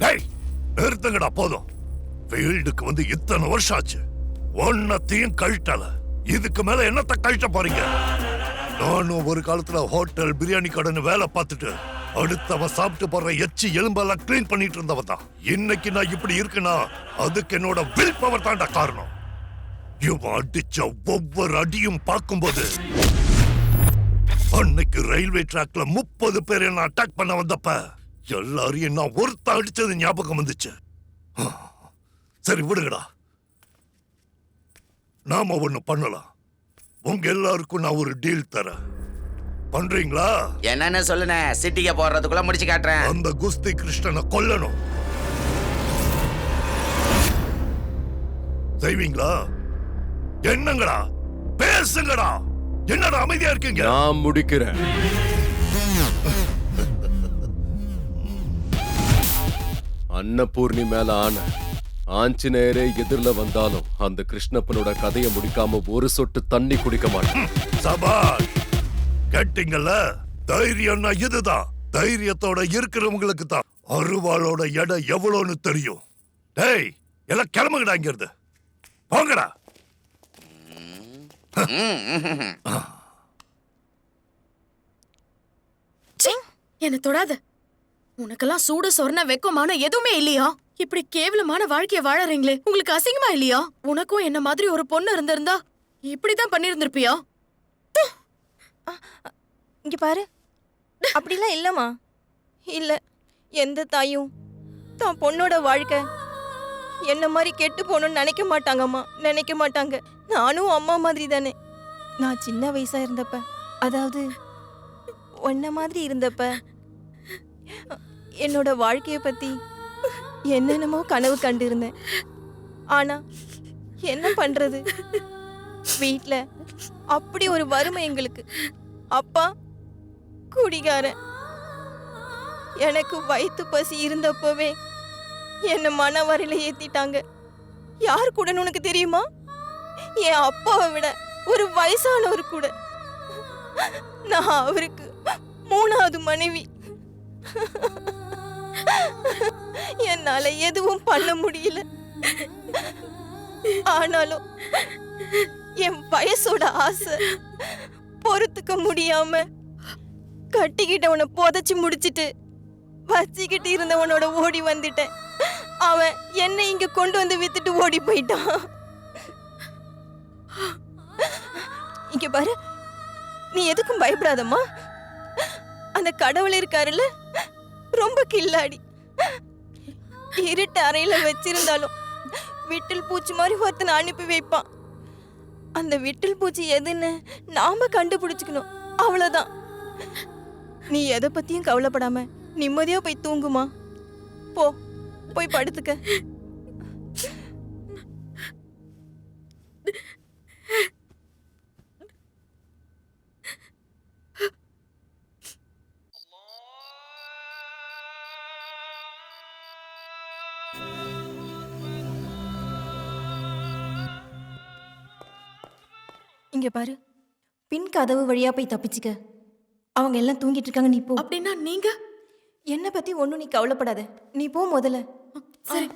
நிறுத்துங்கடா, போதும். ஃபீல்டுக்கு வந்து இத்தனை வருஷம் ஆச்சு, ஒன்னத்தையும் கழட்டல. இதுக்கு மேல என்னத்த கழட்ட போறீங்க? நானும் ஒரு காலத்துல ஹோட்டல், பிரியாணி கடைன்னு வேலை பார்த்துட்டு அடுத்தவன் சாப்பிட்டு போற எச்சி எலும்பெல்லாம் கிளீன் பண்ணிட்டு இருந்தவன் தான். இன்னைக்கு நான் இப்படி இருக்குன்னா அதுக்கு என்னோட வில் பவர் தாண்டா காரணம். இவன் அடிச்ச ஒவ்வொரு அடியும் பார்க்கும்போது, அன்னைக்கு ரயில்வே டிராக்ல 30 பேர் என்ன அட்டாக் பண்ண வந்தப்ப எல்லாரையும் நான் ஒருத்த அடிச்சது ஞாபகம் வந்துச்சு. சரி விடுங்கடா, நாம ஒண்ணு பண்ணலாம். உங்க எல்லாருக்கும் நான் ஒரு டீல் தரேன். பண்றீங்களா? என்னன்னு சொல்லுனே, சிட்டிக்கு போறதுக்குள்ள முடிச்சு காட்டுறேன். அந்த குஸ்தி கிருஷ்ணனை கொல்லணும். செய்வீங்களா? என்னங்கடா, பேசுங்கடா. என்னடா அமைதியா இருக்கீங்க? நான் முடிக்கிறேன். அன்னபூர்ணி மேல ஆன ஆஞ்சநேயரே எதிரில வந்தாலும் அந்த கிருஷ்ணப்பனோட கதையை முடிக்காம ஒரு சொட்டு தண்ணி குடிக்க மாட்டேன். சபாஷ், கேட்டீங்கல்ல? தைரியம்னா இதுதான். தைரியத்தோட இருக்கிறவங்களுக்கு தான் அருவாளோட எடை எவ்வளவுன்னு தெரியும். டேய், எல்லாம் கிளம்புங்கடா, இங்க இருந்து போங்கடா. என்ன தொடாத. உனக்கெல்லாம் சூடு சொர்ண வெக்கமான எதுவுமே இல்லையா? இப்படி கேவலமான வாழ்க்கைய வாழறீங்களே, உங்களுக்கு அசிங்கமா இல்லையா? உனக்கும் என்ன மாதிரி ஒரு பொண்ணு இருந்திருந்தா இப்படிதான் பண்ணிருந்திருப்பியா? இங்க பாரு, அப்படிலாம் இல்லம்மா. இல்ல, எந்த தாயும் தான் பொண்ணோட வாழ்க்கை என்ன மாதிரி கெட்டு போகணும்னு நினைக்க மாட்டாங்கம்மா, நினைக்க மாட்டாங்க. நானும் அம்மா மாதிரி தானே. நான் சின்ன வயசா இருந்தப்ப, அதாவது உன்ன மாதிரி இருந்தப்ப, என்னோட வாழ்க்கைய பத்தி என்னென்னமோ கனவு கண்டு இருந்தேன். ஆனா என்ன பண்றது, வீட்ல அப்படி ஒரு வறுமை எங்களுக்கு. அப்பா குடிகாரன். எனக்கு வயிற்று பசி இருந்தப்பவே என்ன மனவரையில ஏத்திட்டாங்க. யார் கூடன்னு உனக்கு தெரியுமா? என் அப்பாவை விட ஒரு வயசானவர் கூட. நான் அவருக்கு 3வது மனைவி. என்னால எதுவும் பண்ண முடியல. ஆனாலும் என் வயசோட ஆசை பொறுத்துக்க முடியாம கட்டிக்கிட்டவனை புதைச்சு முடிச்சிட்டு வச்சுக்கிட்டு இருந்தவனோட ஓடி வந்துட்டேன். அவன் என்னை இங்க கொண்டு வந்து வித்துட்டு ஓடி போயிட்டான். இங்க பாரு, நீ எதுக்கும் பயப்படாதம்மா. அந்த கடவுள் இருக்காருல்ல, ரொம்ப கில்லாடி. இருட்டு அறையில வச்சிருந்தாலும் விட்டில் பூச்சி மாதிரி ஒருத்தனை அனுப்பி வைப்பான். அந்த விட்டில் பூச்சி எதுன்னு நாம கண்டுபிடிச்சுக்கணும், அவ்வளவுதான். நீ எதை பத்தியும் கவலைப்படாம நிம்மதியா போய் தூங்குமா. போ, போய் படுத்துக்க. இங்க பாரு, பின் கதவு வழியா போய் தப்பிச்சுக்க. அவங்க எல்லாம் தூங்கிட்டு இருக்காங்க, நீ போ. அப்படின்னா நீங்க? என்ன பத்தி ஒண்ணும் நீ கவலைப்படாத, நீ போ முதல்ல. சரி.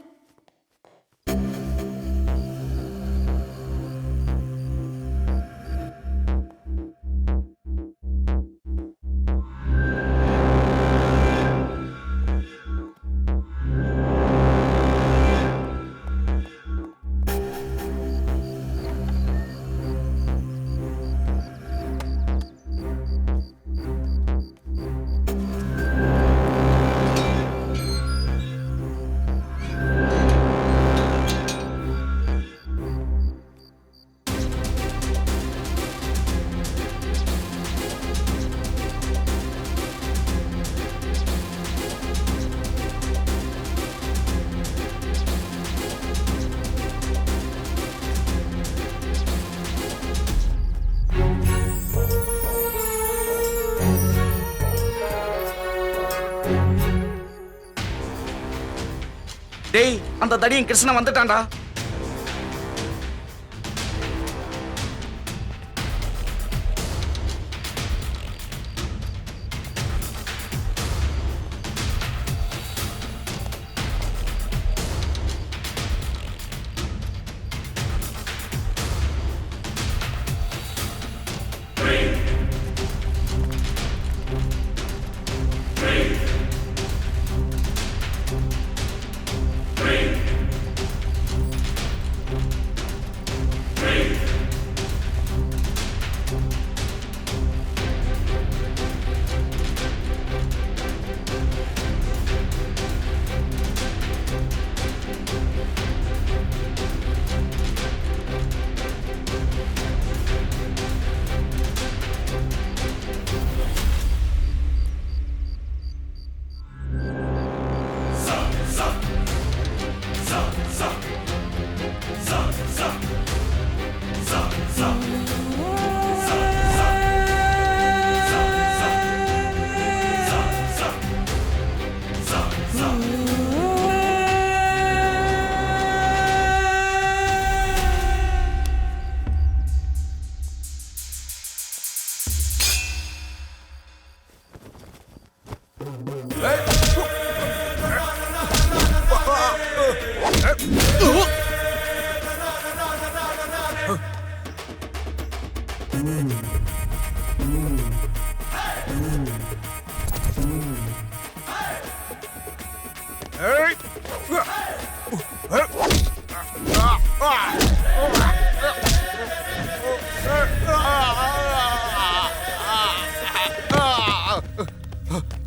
டேய், அந்த தடியன் கிருஷ்ணன் வந்துட்டான்டா.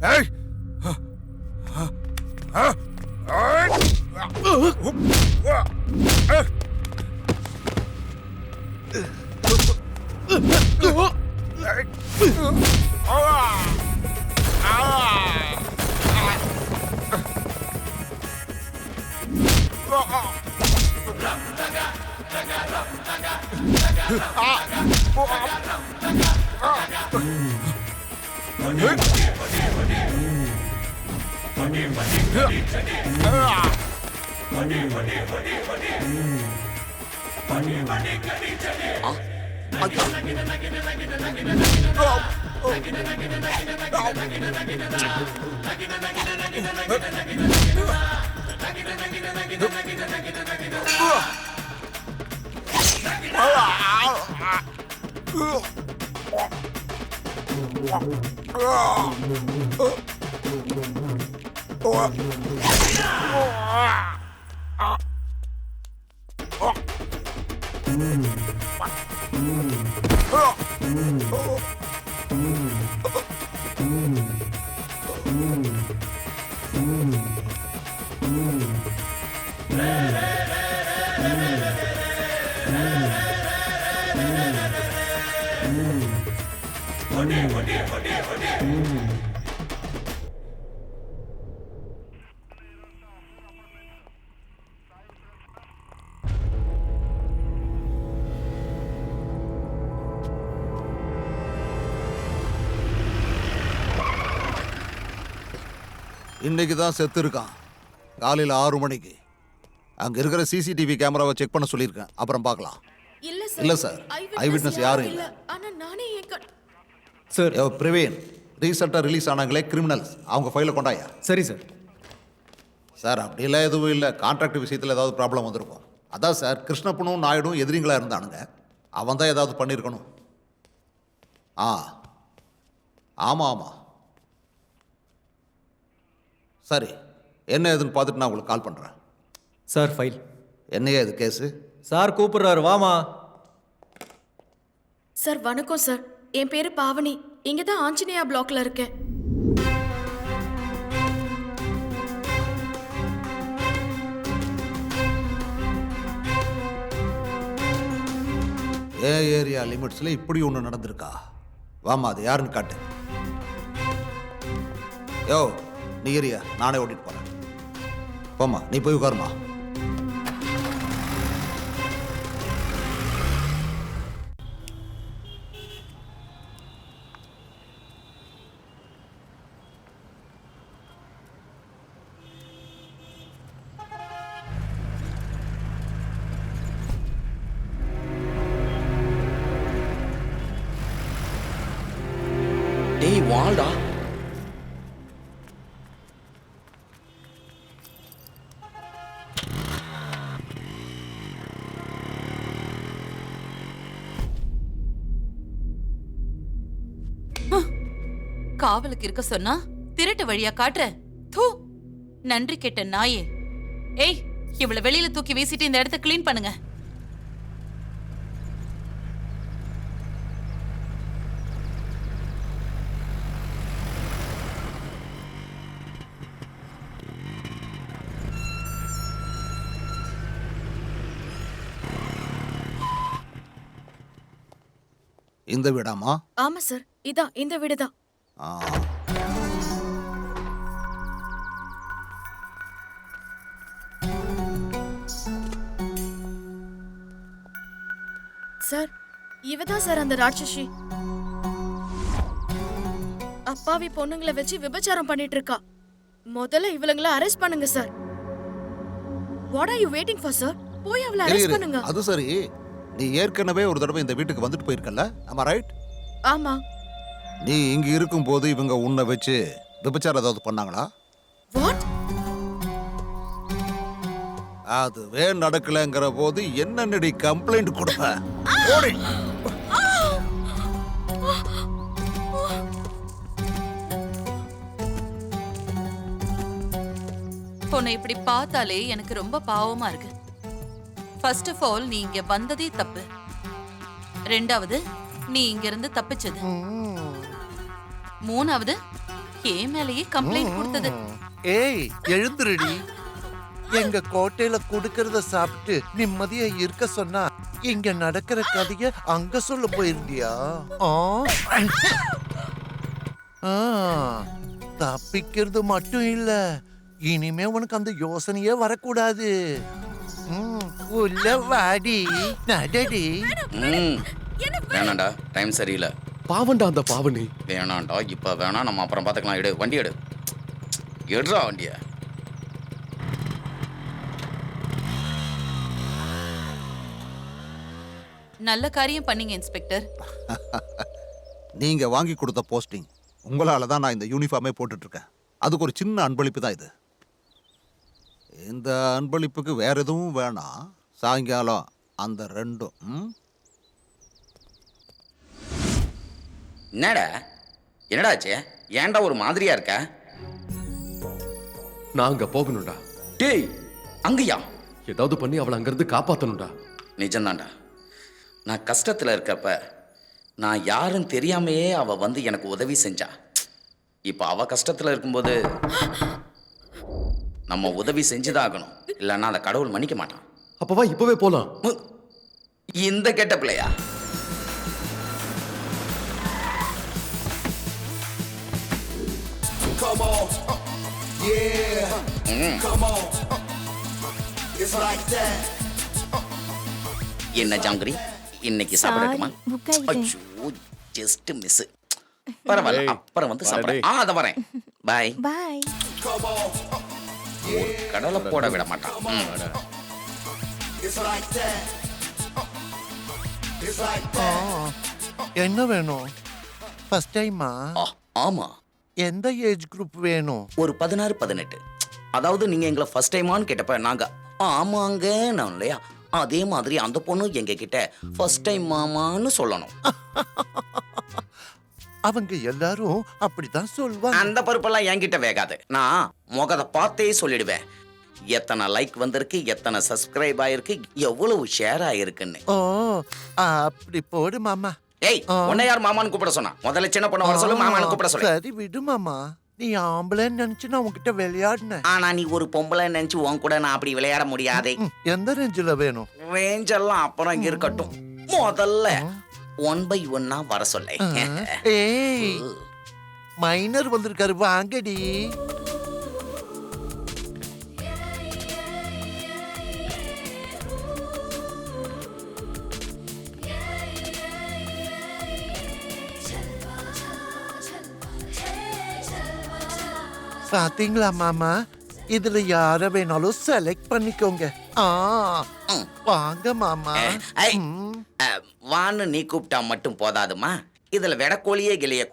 ஏய் இன்னைக்கு தான் செத்து இருக்கான். காலையில் 6 மணிக்கு. அங்க இருக்கிற சிசிடிவி கேமராவை செக் பண்ண சொல்லியிருக்கேன். அப்புறம் பார்க்கலாம். இல்ல சார், ஐ விட்னஸ் யாரும் இல்ல. ஆனா நானே சார். பிரவீன், ரீசெண்டாக ரிலீஸ் ஆனாங்களே கிரிமினல்ஸ், அவங்க ஃபைலை கொண்டாயா? சரி சார். சார் அப்படிலாம் எதுவும் இல்லை. கான்ட்ராக்ட் விஷயத்தில் ஏதாவது ப்ராப்ளம் வந்திருக்கும். அதான் சார், கிருஷ்ணப்பனும் நாயுடும் எதிரிங்களாக இருந்தானுங்க. அவன் தான் ஏதாவது பண்ணியிருக்கணும். ஆமாம் ஆமாம். சரி, என்ன ஏதுன்னு பார்த்துட்டு நான் உங்களுக்கு கால் பண்ணுறேன். Sir file. என்னையா இது கேஸு? சார் கூப்பிடுறாரு, வாமா. சார் வணக்கம் சார், என் பேரு பாவனி. இங்க தான் ஆஞ்சநேயா பிளாக்ல இருக்கேன். ஏரியா லிமிட்ஸ்ல இப்படி ஒன்று நடந்திருக்கா? வாமா, அது யாருன்னு காட்டு. யோ நீ ஏரியா, நானே ஓட்டிட்டு போறேன். போமா, நீ போய் உட்காருமா. டேய் வாடா. காவலுக்கு இருக்க சொன்னா திருட்டு வழியா காட்டுற. தூ, நன்றி கெட்ட நாயே. ஏய், இவள வெளியில தூக்கி வீசிட்டு இந்த இடத்த கிளீன் பண்ணுங்க. இந்த வீடாமா? ஆமா சார், இதான் இந்த வீடுதான். சார், இவதான் சார் அந்த ராட்சசி. அப்பாவி பொண்ணுங்களை வச்சு விபச்சாரம் பண்ணிட்டு இருக்கா. முதல்ல இவளுங்களை அரெஸ்ட் பண்ணுங்க sir. What are you waiting for sir? போய் அவளை அரெஸ்ட் பண்ணுங்க. அது சரி, நீ ஏற்கனவே ஒரு தடவை இந்த வீட்டுக்கு வந்துட்டு போயிருக்கல, ஆமா ரைட்? ஆமா. நீ இங்க இருக்கும்போது இவங்க உன்னை வச்சு விபச்சாரம் ஏதாவது பண்ணாங்களா? வாட்? அதுவே நடக்கலங்கிற போது என்னடி கம்ப்ளைண்ட் கொடுப்ப? ஓடி. உன்னை இப்படி பார்த்தாலே எனக்கு ரொம்ப பாவமா இருக்கு. ஃபர்ஸ்ட் ஆஃப் ஆல், நீ இங்க வந்ததே தப்பு. ரெண்டாவது, நீ இங்க இருந்து தப்பிச்சது. மூணாவது என் மேலேயே கம்ப்ளைண்ட் கொடுத்தது. ஏய் எழுந்துருடி. எங்க கோட்டையில குடுக்கறத சாப்பிட்டு நிம்மதியா இருக்க சொன்னா இங்க நடக்கிற கதைய அங்க சொல்ல போயிருந்தியா? தப்பிக்கிறது மட்டும் இல்ல, இனிமே உனக்கு அந்த யோசனையே வரக்கூடாது. உள்ள வாடி நடடி. வேணாண்டா, டைம் சரியில்லை. பாவண்டா அந்த பாவனி. வேணாண்டா, இப்ப வேணாம், நம்ம அப்புறம் பார்த்துக்கலாம். எடு வண்டி, எடுறா வண்டிய. நல்ல காரியம் பண்ணீங்க இன்ஸ்பெக்டர். நீங்க வாங்கி கொடுத்த போஸ்டிங் உங்களால தான் நான் இந்த யூனிஃபார்மே போட்டுட்டு இருக்கேன். அதுக்கு ஒரு சின்ன அன்பளிப்பு தான் இது. இந்த அன்பளிப்புக்கு வேற எதுவும் வேணாம். சாயங்காலம் அந்த ரெண்டும். என்னடாச்சு? ஏன்டா ஒரு மாதிரியா இருக்க? நான் அங்க போகணும்டா. டேய், அங்கயா? ஏதாவது பண்ணி அவளை அங்கிருந்து காப்பாத்தணும்டா. நிஜம்தான்டா. நான் கஷ்டத்துல இருக்கப்ப நான் யாரும் தெரியாமையே அவ வந்து எனக்கு உதவி செஞ்சா. இப்ப அவ கஷ்டத்துல இருக்கும்போது நம்ம உதவி செஞ்சுதான் ஆகணும், இல்லைன்னா அந்த கடவுள் மன்னிக்க மாட்டான். அப்பவா இப்பவே போலாம். இந்த கெட்ட பிள்ளையா? என்ன ஜாங்கிரி, இன்னைக்கு சாப்பிடட்டுமா? Just miss. பரவாயில்ல, அப்புறம் வந்து சாப்பிட. அத வரேன். பாய் பாய். ஒரு கடலை போட விட மாட்டான். என்ன வேணும்? ஃபர்ஸ்ட் டைமா? ஆமா. எந்த ஏஜ் குரூப் வேணும்? ஒரு 16-18. அதாவது நீங்க எங்களை ஃபர்ஸ்ட் டைமான்னு கேட்டப்ப நாங்க ஆமாங்க நான் இல்லையா, அதே மாதிரி அந்த பொண்ணு எங்க கிட்ட ஃபர்ஸ்ட் டைம் மாமான்னு சொல்லணும். அவங்க எல்லாரும் அப்படிதான் சொல்வாங்க. அந்த பருப்பெல்லாம் என்கிட்ட வேகாது. நான் முகத்தை பார்த்தே சொல்லிடுவேன். எத்தனை லைக் வந்திருக்கு, எத்தனை சப்ஸ்கிரைப் ஆயிருக்கு, எவ்வளவு ஷேர் ஆயிருக்குன்னு. ஓ அப்படி போடு மாமா. ஏய், உன்னை யார் மாமான்னு கூப்பிட சொன்னா? முதல்ல சின்ன பொண்ணு வர சொல்லு, மாமான்னு கூப்பிட சொல்லு. சரி விடு மாமா. நீ ஆம்பளைன்னு நினைச்சு நான் உன்கிட்ட விளையாடினேன். ஆனா நீ ஒரு பொம்பளை நினைச்சு உன் கூட நான் அப்படி விளையாட முடியாதே. எந்த ரேஞ்சில வேணும்? ரேஞ்ச் எல்லாம் அப்புறம் இருக்கட்டும், முதல்ல 1 by 1 வர சொல்ல. ஏய், மைனர் வந்திருக்காரு, வாங்கடி. பாத்தீங்களா மாமா, இதுல யார வேணாலும் செலக்ட் பண்ணிக்கோங்க. வாங்க மாமா. வான்னு நீ கூப்பிட்டா மட்டும் போதாதுமா, இதுல வெடக்கோழியே கிளியே.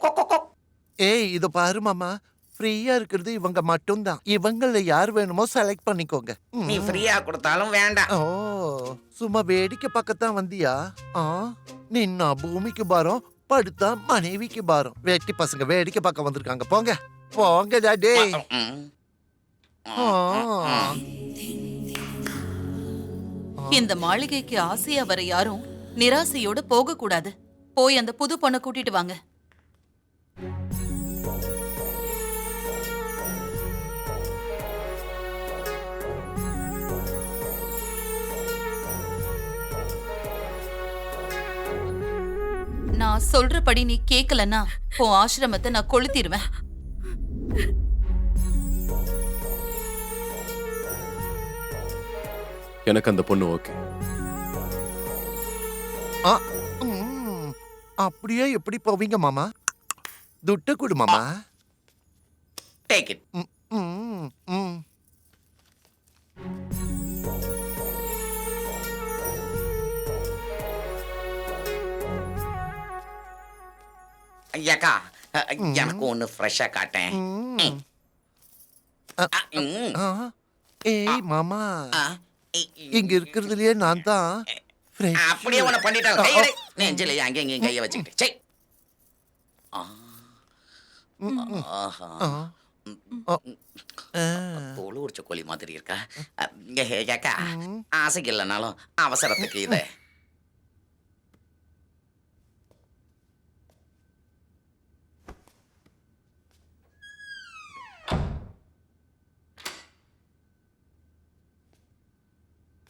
ஏய் இத பாரு மாமா, ஃப்ரீயா இருக்கிறது இவங்க மட்டும்தான். இவங்கள யார் வேணுமோ செலக்ட் பண்ணிக்கோங்க. நீ ஃப்ரீயா கொடுத்தாலும் வேண்டாம். ஓ, சும்மா வேடிக்கை பக்கத்தான் வந்தியா? நின்னா பூமிக்கு பாரம், படுத்தா மனைவிக்கு பாரம். வேட்டி பசங்க வேடிக்கை பார்க்க வந்திருக்காங்க. போங்க போங்க டாடே. இந்த மாளிகைக்கு ஆசையா வர யாரும் நிராசையோட போக கூடாது. போய் அந்த புது பொண்ணை கூட்டிட்டு வாங்க. நான் சொல்றபடி நீ கேக்கலன்னா உன் ஆசிரமத்தை நான் கொளுத்திடுவேன். எனக்கு அந்த பொண்ணு ஓகே. அப்படியே எப்படி போவீங்க மாமா? துட்டு கொடு மாமா. Take it. ஐயாக்கா, எனக்கு ஒண்ணு ஃப்ரெஷ்ஷா காட்டேன். ஏய் மாமா, இங்க இருக்கிறதுலயே நான் தான் அப்படியே உன்னை பண்ணிட்டாங்க. நெஞ்சில அங்கே இங்கே கைய வச்சுக்கிட்டு சே. தோல் உரிச்ச கோழி மாதிரி இருக்கா? ஏக்கா, ஆசைக்கு இல்லைனாலும் அவசரத்துக்கு இதை.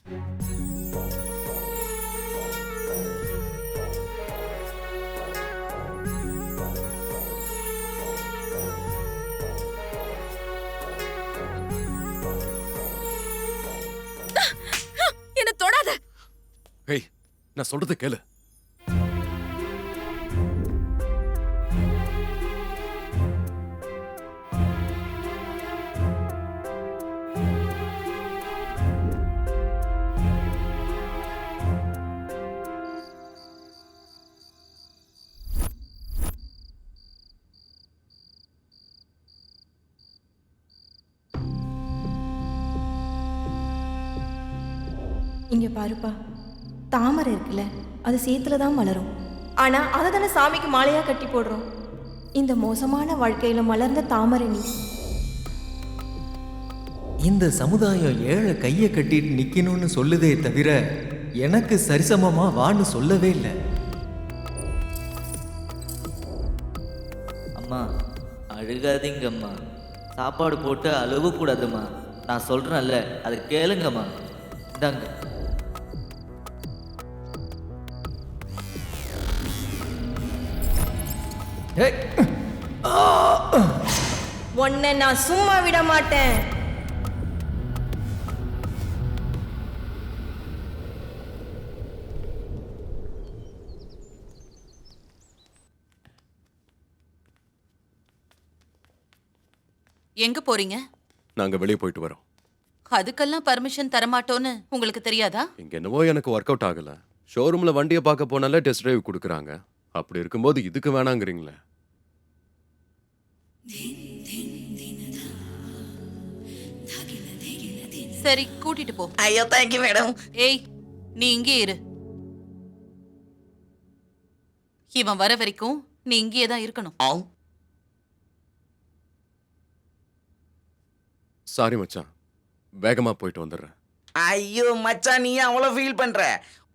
என்ன தொடாத. ஏய், நான் சொல்றது கேளு. இங்க பாருப்பா, தாமரை இருக்குல்ல, அது சேத்துல தான் மலரும். ஆனா அதை தானே சாமிக்கு மாலையா கட்டி போடுறோம். இந்த மோசமான வாழ்க்கையில மலர்ந்த தாமரை நீ. இந்த சமுதாயம் ஏழை கையை கட்டிட்டு நிக்கணும்னு சொல்லுதே தவிர எனக்கு சரிசமமா வான்னு சொல்லவே இல்லை. அம்மா அழுகாதீங்கம்மா, சாப்பாடு போட்டு அழுவக்கூடாதும்மா. நான் சொல்றேன்ல, அதை கேளுங்கம்மா. இந்தாங்க. உன்னை நான் சும்மா விட மாட்டேன். எங்க போறீங்க? நாங்க வெளியே போயிட்டு வரோம். அதுக்கெல்லாம் பர்மிஷன் தரமாட்டோன்னு உங்களுக்கு தெரியாதா? இங்க என்னவோ எனக்கு ஒர்க் அவுட் ஆகல. ஷோரூம்ல வண்டியை பார்க்க போனால டெஸ்ட் டிரைவ் கொடுக்குறாங்க. அப்படி இருக்கும்போது இதுக்கு வேணாங்கிறீங்களே. சரி, கூட்டிட்டு போ. ஐயோ தேங்க்யூ மேடம். ஏய், நீ இங்கே இரு. இவன் வர வரைக்கும் நீ இங்கேயே தான் இருக்கணும். சாரி மச்சான், வேகமா போயிட்டு வந்துடுறேன். ஐயோ மச்சான், நீ அவ்வளவு ஃபீல் பண்ற?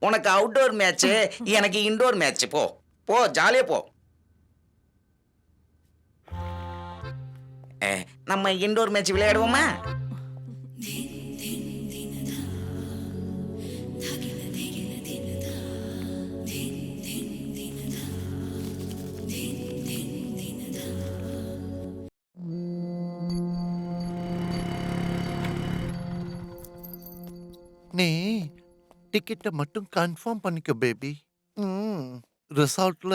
உனக்கு அவுட்டோர் மேட்ச், எனக்கு இன்டோர் மேட்ச். போ போ, ஜாலியா போ. நம்ம இன்டோர் மேட்ச் விளையாடுவோமா? நீ டிக்கெட்டை மட்டும் கன்ஃபார்ம் பண்ணிக்க பேபி. ரிசார்ட்ல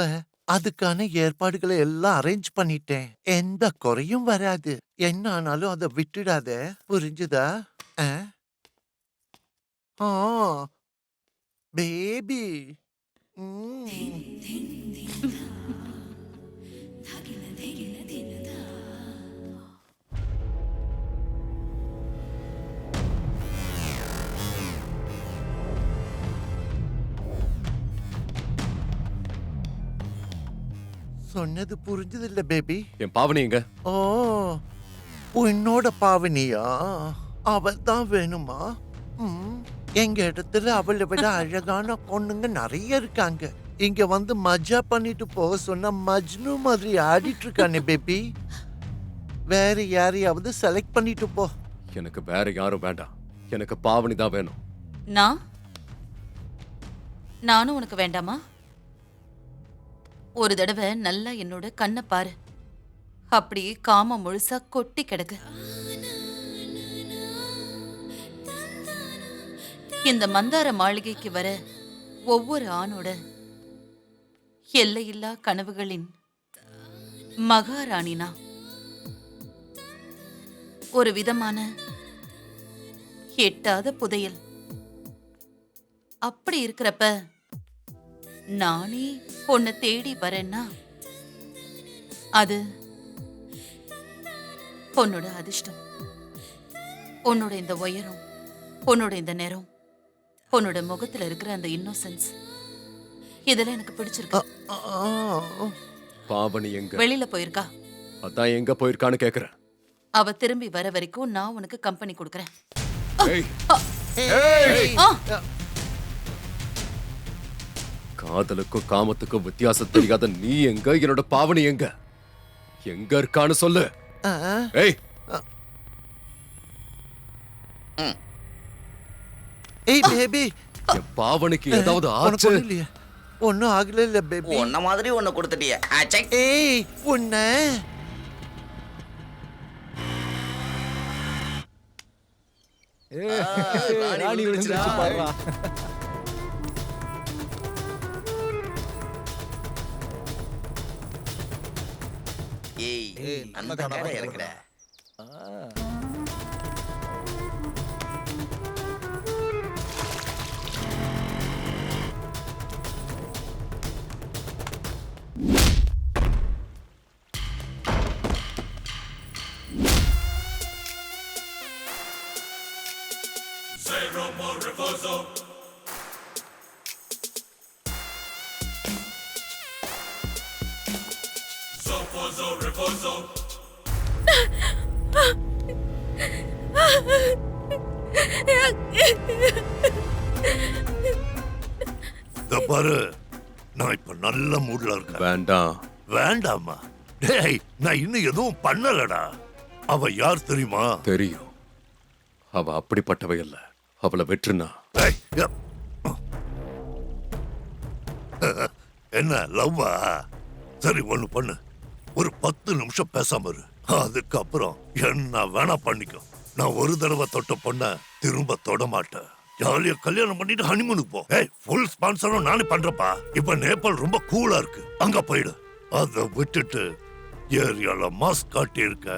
அதுக்கான ஏற்பாடுகளை எல்லாம் அரேஞ்ச் பண்ணிட்டேன். எந்த குறையும் வராது. என்ன ஆனாலும் அதை விட்டுடாத, புரிஞ்சுதா? பேபி. சொன்னது புரிஞ்சது இல்ல பேபி. என் பாவனி எங்க? ஓ, உன்னோட பாவனியா? அவள் தான் வேணுமா? எங்க இடத்துல அவளை விட அழகான பொண்ணுங்க நிறைய இருக்காங்க. இங்க வந்து மஜா பண்ணிட்டு போக சொன்னா மஜ்னு மாதிரி ஆடிட்டு இருக்கானே பேபி. வேற யாரையாவது செலக்ட் பண்ணிட்டு போ. எனக்கு வேற யாரும் வேண்டாம். எனக்கு பாவனி தான் வேணும். நானும் உனக்கு வேண்டாமா? ஒரு தடவை நல்லா என்னோட கண்ணை பாரு. அப்படியே காம முழுசா கொட்டி கிடக்கு. இந்த மந்தார மாளிகைக்கு வர ஒவ்வொரு ஆணோட எல்லையில்லா கனவுகளின் மகாராணினா, ஒரு விதமான எட்டாத புதையல். அப்படி இருக்கிறப்ப நானே உன்னை தேடி வரேன்னா அது உன்னோட அதிர்ஷ்டம். உன்னோட இந்த உயரம், உன்னோட இந்த நிறம், உன்னோட முகத்துல இருக்கிற அந்த இன்னோசன்ஸ், இதெல்லாம் எனக்கு பிடிச்சிருக்கு. பாவனி எங்க? வெளியில போயிருக்கா. அதான் எங்க போயிருக்கான்னு கேக்குறேன். அவ திரும்பி வர வரைக்கும் நான் உனக்கு கம்பெனி கொடுக்கறேன். காதலுக்கும் காமத்துக்கும் வித்தியாசம் தெரியாத நீ எங்க? என்னோட பாவனி எங்க? எங்க இருக்கான்னு சொல்லு. ஏய், ஏய் பேபி, என் பாவனுக்கு ஏதாவது ஆச்சு? ஒன்னும் ஆகல இல்ல பேபி. உன்ன மாதிரி ஒண்ணு கொடுத்துட்டியே. அச்சை. ஏய் உன்ன ராணி விழுந்துருச்சு பாருடா. ஏய் அந்த கடை இருக்குடா. இத பாரு, நான் இப்ப நல்ல மூட்ல இருக்கேன். வேண்டாம். வேண்டாமா? டேய், நான் இன்னும் எதுவும் பண்ணலடா. அவ யார் தெரியுமா? தெரியும். அவ அப்படிப்பட்டவை அல்ல. அவளை வெற்றுனா டேய், என்ன லவ்வா? சரி ஒண்ணு பண்ணு, ஒரு 10 நிமிஷம் பேசாம இரு. அதுக்கப்புறம் என்ன வேணா பண்ணிக்கோ. நான் ஒரு தடவை தொட்ட பொண்ண திரும்ப தொட மாட்டேன். ஜாலியா கல்யாணம் பண்ணிட்டு ஹனிமூனுக்கு போ. ஏய், ஃபுல் ஸ்பான்சரும் நானே பண்றப்பா. இப்ப நேபாள் ரொம்ப கூலா இருக்கு, அங்க போயிடு. அத விட்டுட்டு ஏரியால மாஸ்க் காட்டி இருக்க,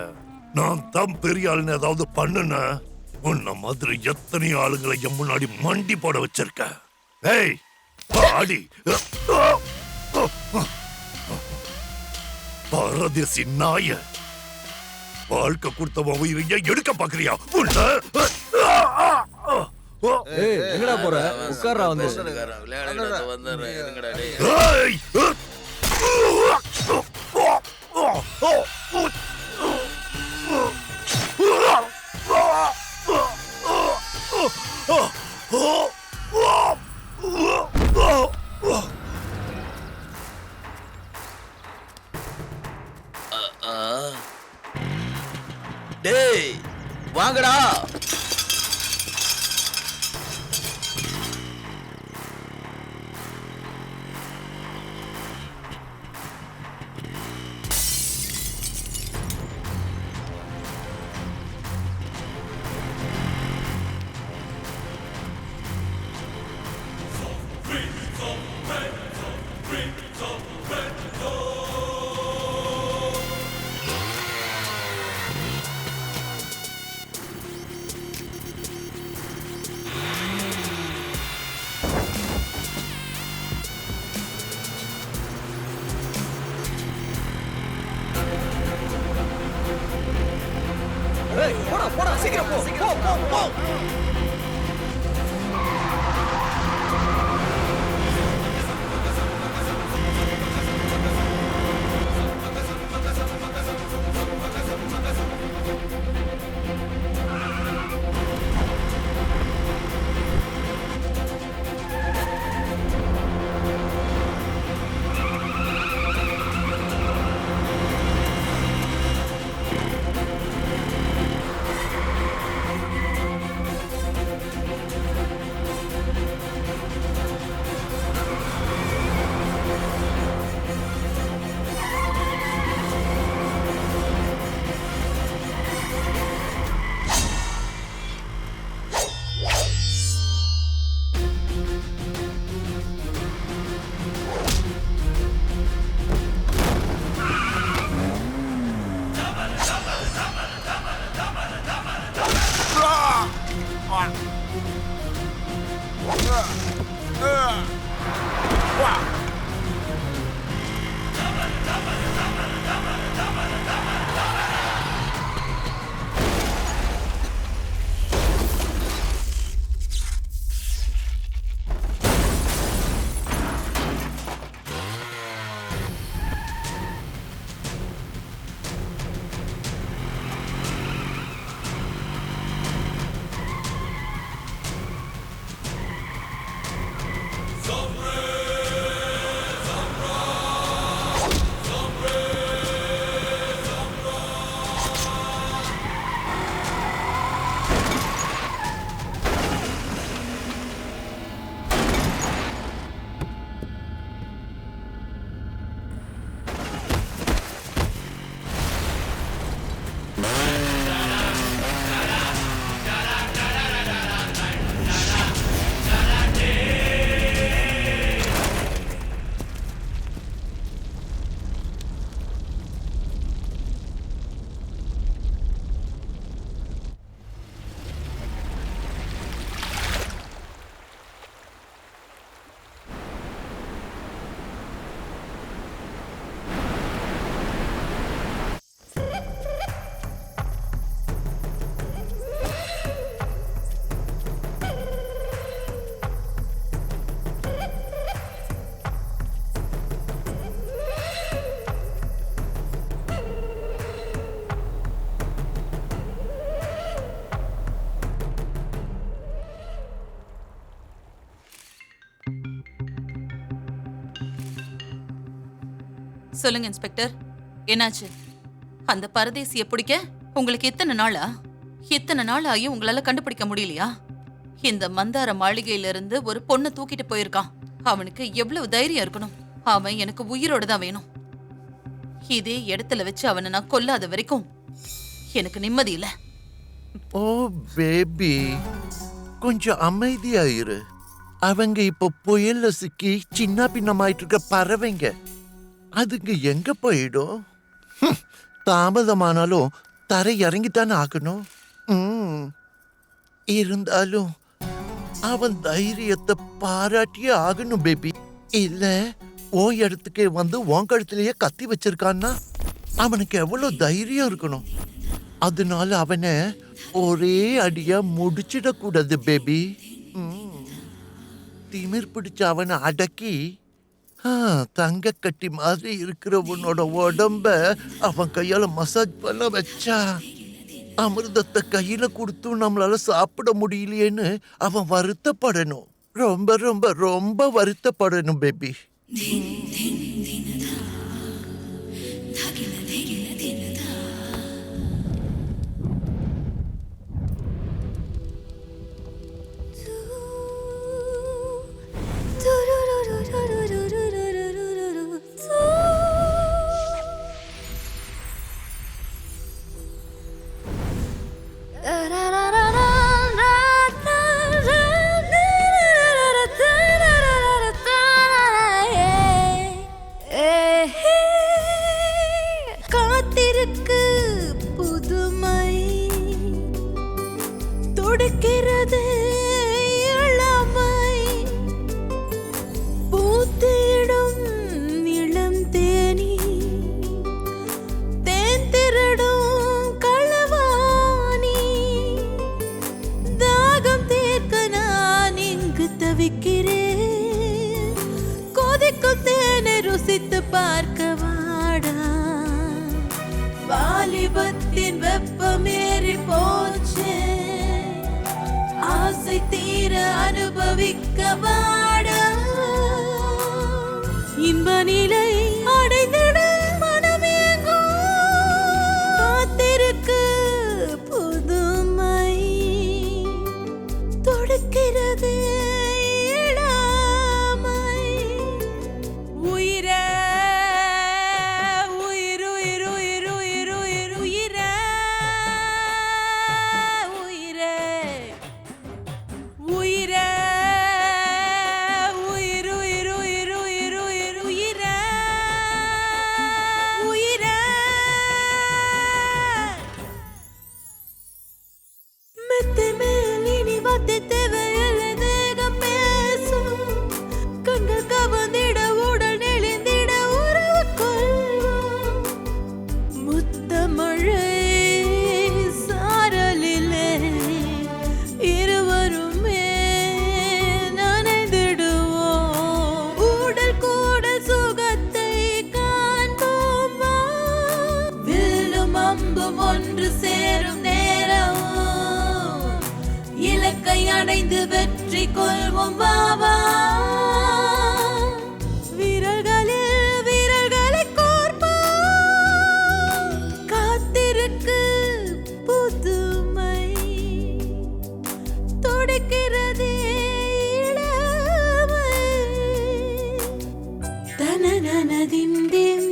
நான் தான் பெரிய ஆளுன்னு ஏதாவது பண்ணுன, உன்ன மாதிரி எத்தனை ஆளுங்களை என் முன்னாடி மண்டி போட வச்சிருக்க. ஏய் பாடி பரதேசி நாய, வாழ்க்கை கொடுத்தவன் உயிரை எடுக்க பாக்குறியா? ஏய், எங்கடா போற? உட்கார்றா வந்து. டேய் வாங்கடா. போடா சீக்கிரம் போ. போ போ போ. சொல்லுங்க இன்ஸ்பெக்டர், என்னாச்சு? அந்த பரதேசிய பிடிக்க உங்களுக்கு எத்தனை நாள் ஆகியும் உங்களால கண்டுபிடிக்க முடியலையா? இந்த மந்தார மாளிகையில இருந்து ஒரு பொண்ணை தூக்கிட்டு போயிருக்கான். அவனுக்கு எவ்வளவு தைரியம் இருக்கணும்? அவன் எனக்கு உயிரோட தான் வேணும். இதே இடத்துல வச்சு அவனை நான் கொல்லாத வரைக்கும் எனக்கு நிம்மதி இல்ல. ஓ பேபி, கொஞ்சம் அமைதியா இரு. அவங்க இப்போ புயல்ல சிக்கி சின்ன பின்னமாயிட்டு இருக்க பறவைங்க. அதுங்க எங்க போயிடும்? தாமதமானாலும் தரை இறங்கித்தானே ஆகணும். இருந்தாலும் அவன் தைரியத்தை பாராட்டியே ஆகணும் பேபி. இல்ல உன் இடத்துக்கே வந்து உன் கழுத்திலேயே கத்தி வச்சிருக்கான்னா அவனுக்கு எவ்வளவு தைரியம் இருக்கணும். அதனால அவனை ஒரே அடியா முடிச்சிடக்கூடாது பேபி. திமிர் பிடிச்ச அவனை அடக்கி தங்க கட்டி மாதிரி இருக்கிறவனோட உடம்ப அவன் கையால மசாஜ் பண்ண வச்சா அமிர்தத்தை கையில கொடுத்தும் நம்மளால சாப்பிட முடியலையேன்னு அவன் வருத்தப்படணும். ரொம்ப ரொம்ப ரொம்ப வருத்தப்படணும் பேபி. காத்திருக்கு புதுமை தொடுக்கிறது இளமை பூத்திடும் இளம் தேனி தேன் திருடும் களவாணி தாகம் தீர்க்க நான் இங்கு தவிக்கிறேன். கொதிக்கும் தேனை ருசித்து பார்க்க வாடா. வாலிபத்தின் வெப்பமேறி போச்சு, ஆசை தீர அனுபவிக்க வாடா. இன்ப நிலை அடைந்திட மனமேங்கும், காத்திருக்கு புதுமை தொடுக்கிறது இளமை. உயிரே ஒன்று சேரும் நேரம், இலக்கை அடைந்து வெற்றி கொள்வோம் வாவா. வீரர்களில் வீரர்களை கோர்ப்போம், காத்திருக்கு புதுமை தொடுக்கிறது இளமை. தனனனதிந்திம்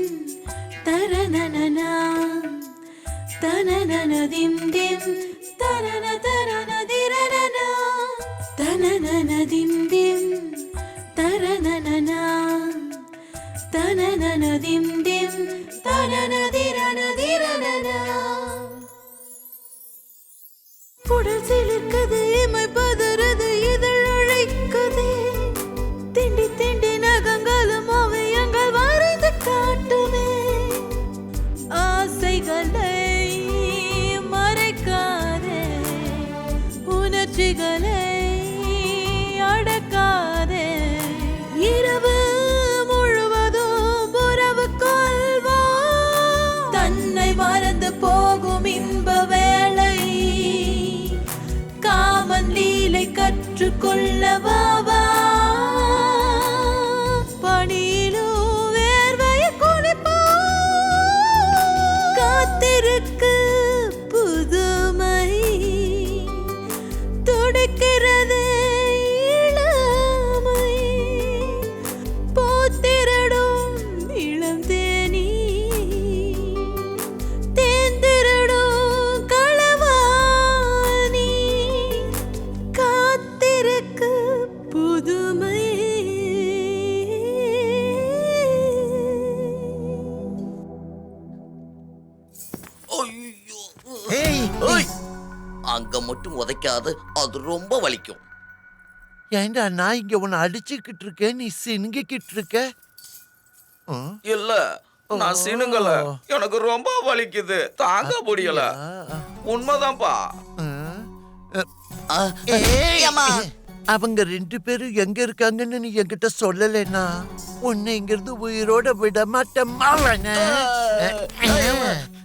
தரனனனா தனனனதிம் திம் தரன தரனதிரனனா தனனனதிம் திம் தரனனனா தனனனதிம் திம் தரனதிரனதிரனனா. குடல் சிலிர்க்குது, இமை பதறுது, இதழ் அழைக்குதே. திண்டி திண்டி நகங்களும் ஓவியங்கள் வரைந்து காட்டுமே. ஆசைகளை மறைக்காதே, உணர்ச்சிகளை அடக்காதே. இரவு முழுவதும் உறவு கொள்வோம், தன்னை மறந்து போகும் இன்ப வேளை. காமன் லீலை கற்றுக்கொள்ள வாவா. பணியிலும் வேர்வையை குளிப்போம், ஓய், அங்க மட்டும் உதைக்காது, அது ரொம்ப வலிக்கும். ஏண்டா நான் இங்க உன்னை அடிச்சுக்கிட்டு இருக்கேன், நீ சினுங்கிக்கிட்டு இருக்க. இல்ல, நான் சினுங்கல, எனக்கு ரொம்ப வலிக்குது, தாங்க முடியல. உண்மைதான்ப்பா. அவங்க 2 பேரும் எங்க இருக்காங்கன்னு நீ என்கிட்ட சொல்லலைன்னா உன்னை இங்கிருந்து உயிரோட விட மாட்டேன்.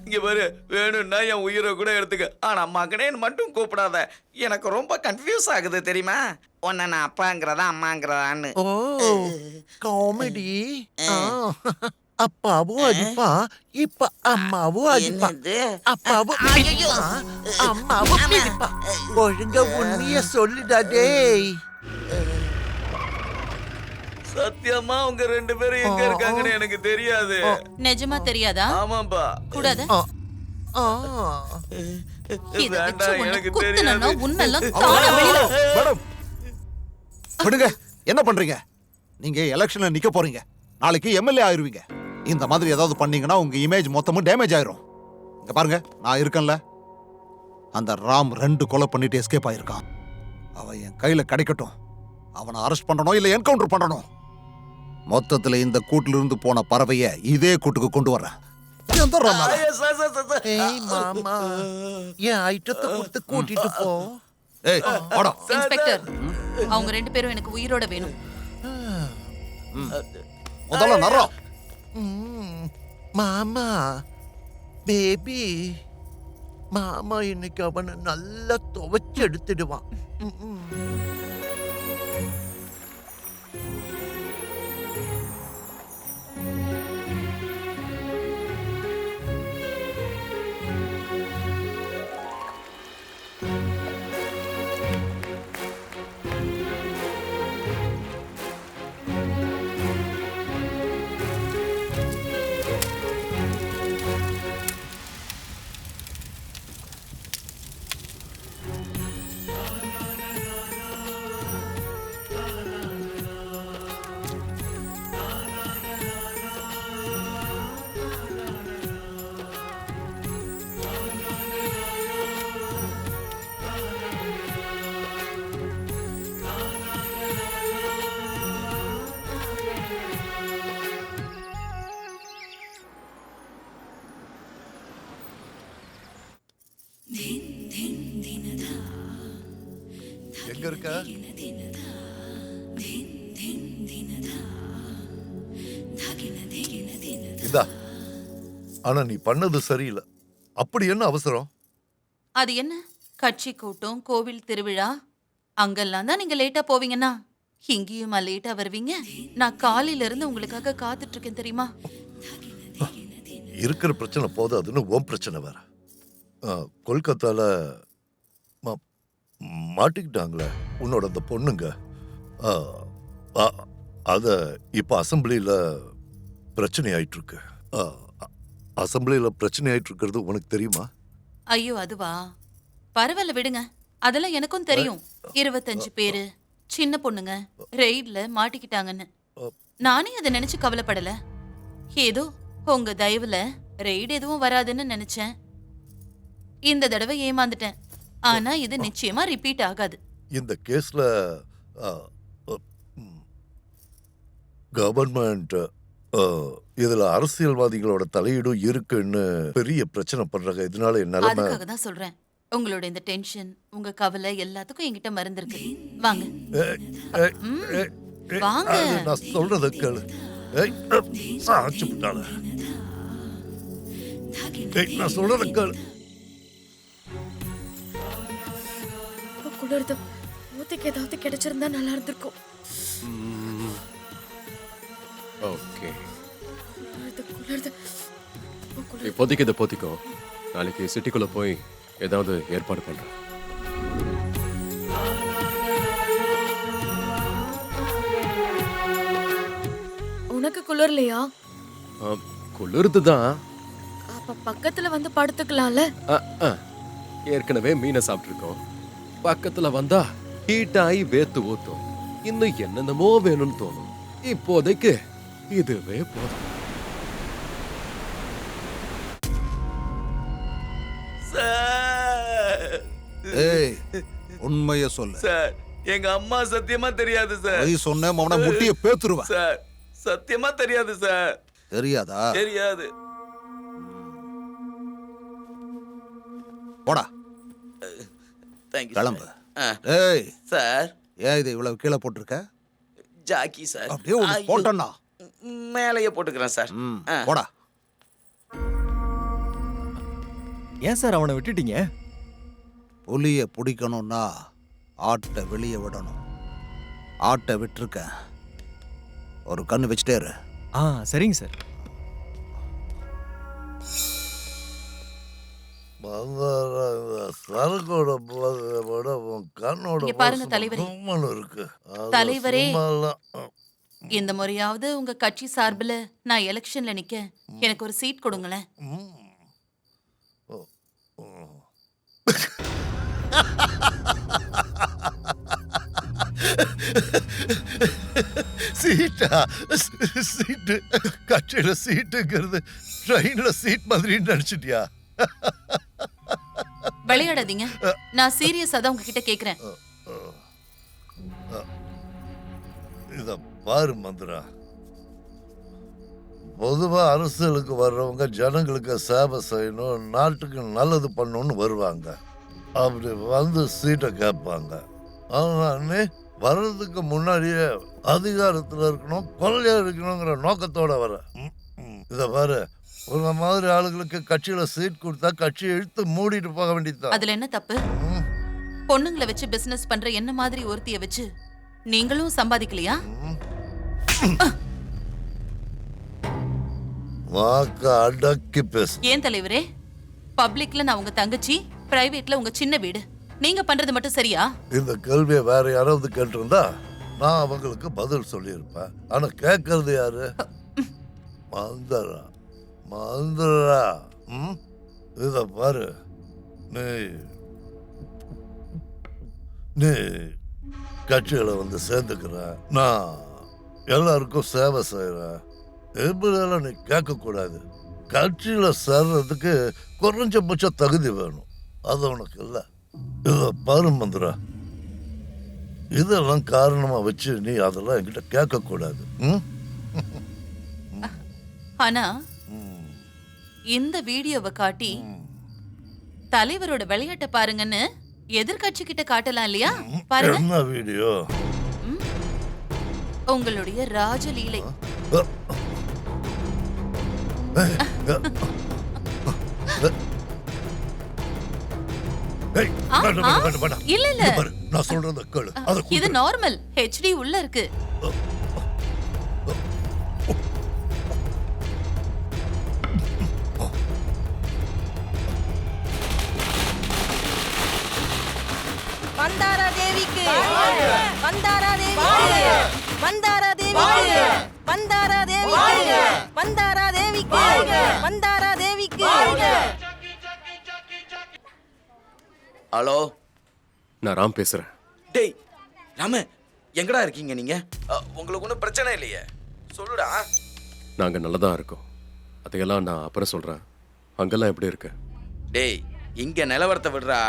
இங்க பாரு, வேணும்னா என் உயிரை கூட எடுத்துக்க, ஆனா மகனேன்னு மட்டும் கூப்பிடாத. எனக்கு ரொம்ப கன்ஃபியூஸ் ஆகுது தெரியுமா, உன்னை நான் அப்பாங்கிறதா அம்மாங்கிறதான்னு. ஓ காமெடி. அப்பாவும் அடிப்பா, இப்ப அம்மாவும் அடிப்பா. அப்பாவும் அம்மாவும் பிடிப்பா. ஒழுங்கா உண்மைய சொல்லுடா டேய். சத்தியமா உங்க 2 பேரும் எங்க இருக்காங்கன்னு எனக்கு தெரியாது. நிஜமா தெரியாதா? ஆமாப்பா. கூடாது. வேண்டாம், எனக்கு தெரியாது. மேடம் விடுங்க, என்ன பண்றீங்க? நீங்க எலெக்ஷன்ல நிக்க போறீங்க, நாளைக்கு எம்எல்ஏ ஆயிருவீங்க. இந்த மாதிரி ஏதாவது பண்ணீங்கன்னா உங்க இமேஜ் மொத்தமும் டேமேஜ் ஆயிரும். இங்க பாருங்க, நான் இருக்கேன்ல. அந்த ராம் 2 கொலை பண்ணிட்டு எஸ்கேப் ஆயிருக்கான். அவன் என் கையில கிடைக்கட்டும். அவனை அரெஸ்ட் பண்ணணும் இல்ல என்கவுண்டர் பண்ணணும். மொத்தத்துல இந்த கூட்டுல இருந்து போன பறவைய இதே கூட்டுக்கு கொண்டு வரேன். மாமா என் ஐட்டத்தை கொடுத்து கூட்டிட்டு போ. இன்ஸ்பெக்டர், அவங்க 2 பேரும் எனக்கு உயிரோட வேணும். முதல்ல நர்றோம். மாமா பேபி, மாமா இன்னைக்கு அவனை நல்லா துவைச்சு எடுத்துடுவான். எங்க இருக்க? இதா. ஆனா நீ பண்ணது சரியில்லை. அப்படி என்ன அவசரம்? அது என்ன, கட்சி கூட்டம், கோவில் திருவிழா, அங்கெல்லாம் தான் நீங்க லேட்டா போவீங்கன்னா இங்கேயுமா லேட்டா வருவீங்க? நான் காலையில இருந்து உங்களுக்காக காத்துட்டு இருக்கேன் தெரியுமா? இருக்கிற பிரச்சனை போதாதுன்னு உன் பிரச்சனை வேற. கொல்கத்தால மாட்டிக்கிட்டாங்களே உன்னோட அந்த பொண்ணுங்க. அத இப்ப அசம்பிளியில பிரச்சனை ஆயிட்டு இருக்கு. அசம்பிளியில பிரச்சனை ஆயிட்டு இருக்கிறது உனக்கு தெரியுமா? ஐயோ அதுவா, பரவாயில்ல விடுங்க, அதெல்லாம் எனக்கும் தெரியும். 25 பேரு சின்ன பொண்ணுங்க ரெய்ட்ல மாட்டிக்கிட்டாங்கன்னு. நானே அதை நினைச்சு கவலைப்படல. ஏதோ உங்க தயவுல ரெய்டு எதுவும் வராதுன்னு நினைச்சேன். இந்த தடவை ஏமாந்துட்டேன். ஆனா இது நிச்சயமா ரிப்பீட் ஆகாது. இந்த கேஸ்ல கவர்மெண்ட் இதுல அரசியல்வாதிகளோட தலையீடும் இருக்குன்னு பெரிய பிரச்சனை பண்றாங்க. இதனால என்னால அதுக்காக தான் சொல்றேன், உங்களோட இந்த டென்ஷன், உங்க கவலை எல்லாத்துக்கும் என்கிட்ட மருந்து இருக்கு. வாங்க வாங்க. நான் சொல்றத கேளு. நான் சொல்றத கேளு. குளிர்து, மூத்தைக்கு ஏதாவது கிடைச்சிருந்தா நல்லா இருந்திருக்கும். ஓகே, குளிர்து. இப்போதைக்கு இதை போத்திக்கோ. நாளைக்கு சிட்டிக்குள்ள போய் ஏதாவது ஏற்பாடு பண்றேன். உனக்கு குளிர்லையா? குளிர்து தான். அப்ப பக்கத்துல வந்து படுத்துக்கலாம்ல. ஏற்கனவே மீனை சாப்பிட்டுருக்கோம். பக்கத்துல வந்தா ஹீட் ஆகி வேத்து ஊத்தும். இன்னும் என்னென்னமோ வேணும்னு தோணும். இப்போதைக்கு இதுவே போதும். சார் ஏய் உண்மைய சொல்லு. சார் எங்க அம்மா சத்தியமா தெரியாது சார். பொய் சொன்ன அவனை முட்டிய பேத்துருவேன். சார் சத்தியமா தெரியாது சார். தெரியாதா? தெரியாது. போடா தேங்க்யூ. கிளம்பு. ஏய் சார் ஏன் இதை இவ்வளவு கீழே போட்டிருக்க? Jackie sir. அப்படியே ஒன்று போட்டேன்னா மேலேயே போட்டுக்கிறேன் சார். போடா. ஏன் சார் அவனை விட்டுட்டீங்க? புலிய பிடிக்கணும்னா ஆட்டை வெளியே விடணும். ஆட்டை விட்டுருக்கேன். ஒரு கண்ணு வச்சுட்டே இரு. சரிங்க சார். சரக்கோட கண்ணோட இங்க பாருங்க தலைவரே. இருக்கு. தலைவரே, இந்த முறையாவது உங்க கட்சி சார்பில் நான் எலெக்ஷன்ல நிக்க எனக்கு ஒரு சீட் கொடுங்களேன். சீட்டா? சீட்டு கட்சியில சீட்டுங்கிறது ட்ரெயின்ல சீட் மாதிரி நினைச்சிட்டியா? விளையாடாதீங்க. நான் சீரியஸா தான் உங்ககிட்ட கேக்குறேன். இத பாரு மந்திரா, பொதுவா அரசியலுக்கு வர்றவங்க ஜனங்களுக்கு சேவை செய்யணும், நாட்டுக்கு நல்லது பண்ணணும்னு வருவாங்க. அப்படி வந்து சீட்டை கேட்பாங்க. ஆனா நீ வர்றதுக்கு முன்னாடியே அதிகாரத்துல இருக்கணும், கொள்ளையா இருக்கணுங்கிற நோக்கத்தோட வர. இத பாரு, உங்க மாதிரி ஆளுங்களுக்கு கட்சியில சீட் கொடுத்தா கட்சியை இழுத்து மூடிட்டு போக வேண்டியதுதான். அதுல என்ன தப்பு? பொண்ணுங்களை வச்சு பிசினஸ் பண்ற என்ன மாதிரி ஒருத்திய வச்சு நீங்களும் சம்பாதிக்கலையா? அடக்கி பேசு. ஏன் தலைவரே, பப்ளிக்ல நான் உங்க தங்கச்சி, பிரைவேட்ல உங்க சின்ன வீடு. நீங்க பண்றது மட்டும் சரியா? இந்த கேள்வியை வேற யாராவது கேட்டிருந்தா நான் அவங்களுக்கு பதில் சொல்லியிருப்பேன். ஆனா கேட்கறது யாரு? மந்திரா. மந்திரா, இத பாரு, நீ கட்சிகளை வந்து சேர்ந்துக்கிற, நான் எல்லாருக்கும் சேவை செய்யறேன், எப்படியெல்லாம் நீ கேட்க கூடாது. கட்சியில சேர்றதுக்கு குறைஞ்சபட்ச தகுதி வேணும். அது உனக்கு இல்லை. இத பாரு மந்திரா, இதெல்லாம் காரணமா வச்சு நீ அதெல்லாம் என்கிட்ட கேட்க கூடாது. ஆனா இந்த வீடியோவை காட்டி தலைவரோட விளையாட்ட பாருங்கன்னு எதிர்கட்சி கிட்ட காட்டலாம் இல்லையா? பாருங்க. என்ன வீடியோ? உங்களுடைய ராஜலீலை. இல்ல இல்ல, நான் சொல்றத கேளு. இது நார்மல் HD உள்ள இருக்கு. மந்தாரா தேவிக்கு, மந்தாரா தேவிக்கு, மந்தாரா தேவிக்கு, மந்தாரா தேவிக்கு, மந்தாரா தேவிக்கு, மந்தாரா தேவிக்கு. ஹலோ, நான் ராம் பேசுறேன். டேய் ராம, எங்கடா இருக்கீங்க நீங்க? உங்களுக்கு ஒன்றும் பிரச்சனை இல்லையே, சொல்லுடா. நாங்க நல்லதா இருக்கோம். அதையெல்லாம் நான் அப்புறம் சொல்றேன். அங்கெல்லாம் எப்படி இருக்கு? டேய், இங்க நிலவரத்தை விடுறா.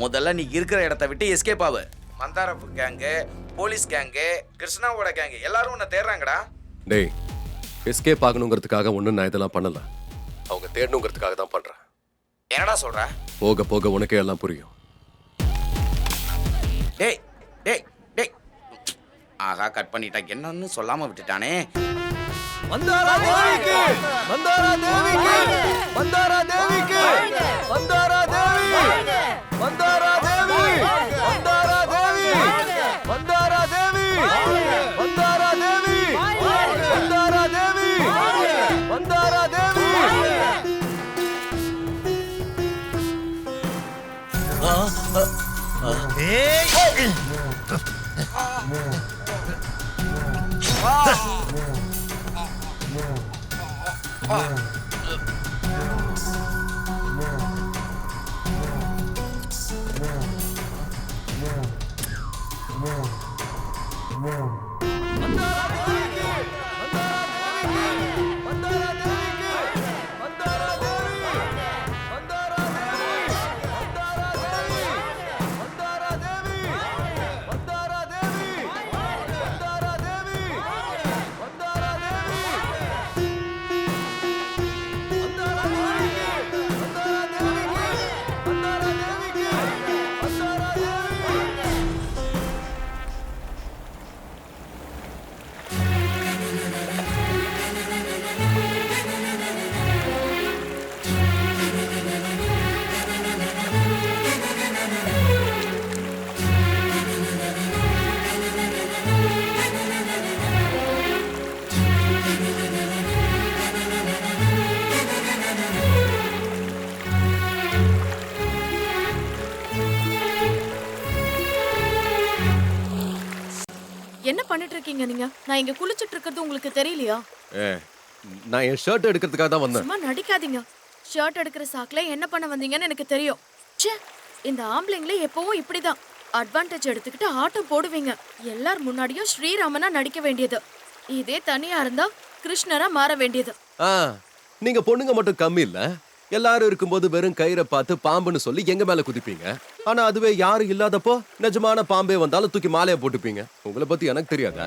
முதல்ல நீ இருக்கிற இடத்த விட்டு எஸ்கேப் ஆகு. மந்தாரப்பு கேங்கு, போலீஸ் கேங்கு, கிருஷ்ணாவோட கேங்கு எல்லாரும் உன்னை தேடுறாங்கடா. டேய், எஸ்கேப் ஆகணுங்கிறதுக்காக ஒன்றும் நான் இதெல்லாம் பண்ணல. அவங்க தேடணுங்கிறதுக்காக தான் பண்றேன். என்னடா சொல்ற? போக போக உனக்கே எல்லாம் புரியும். டேய் டேய் டேய், ஆகா கட் பண்ணிட்டா. என்னன்னு சொல்லாம விட்டுட்டானே. மந்தாரா தேவிக்கு, மந்தாரா தேவிக்கு, மந்தாரா தேவிக்கு, மந்தாரா தேவி, மந்தாரா தேவி, மந்தாரா தேவி, மந்தாரா தேவி, மந்தாரா தேவி, மந்தாரா தேவி, மந்தாரா தேவி. இருக்கீங்க நீங்க? நான் இங்க குளிச்சிட்டு இருக்கிறது உங்களுக்கு தெரியலையா? நான் என் ஷர்ட் எடுக்கிறதுக்காக தான் வந்தேன். சும்மா நடிக்காதீங்க. ஷர்ட் எடுக்கிற சாக்குல என்ன பண்ண வந்தீங்கன்னு எனக்கு தெரியும். ச்சே, இந்த ஆம்பளைங்களே எப்பவும் இப்படிதான் அட்வான்டேஜ் எடுத்துக்கிட்டு ஆட்டம் போடுவீங்க. எல்லார் முன்னாடியும் ஸ்ரீராமனா நடிக்க வேண்டியது. இதே தனியா இருந்தா கிருஷ்ணரா மாற வேண்டியது. நீங்க பொண்ணுங்க மட்டும் கம்மி இல்ல, எல்லாரும் இருக்கும்போது வெறும் கயிறை பார்த்து பாம்புன்னு சொல்லி எங்க மேல குதிப்பீங்க. ஆனா அதுவே யாரும் இல்லாதப்போ நிஜமான பாம்பே வந்தாலும் தூக்கி மாலையை போட்டுப்பீங்க. உங்களை பத்தி எனக்கு தெரியாதா?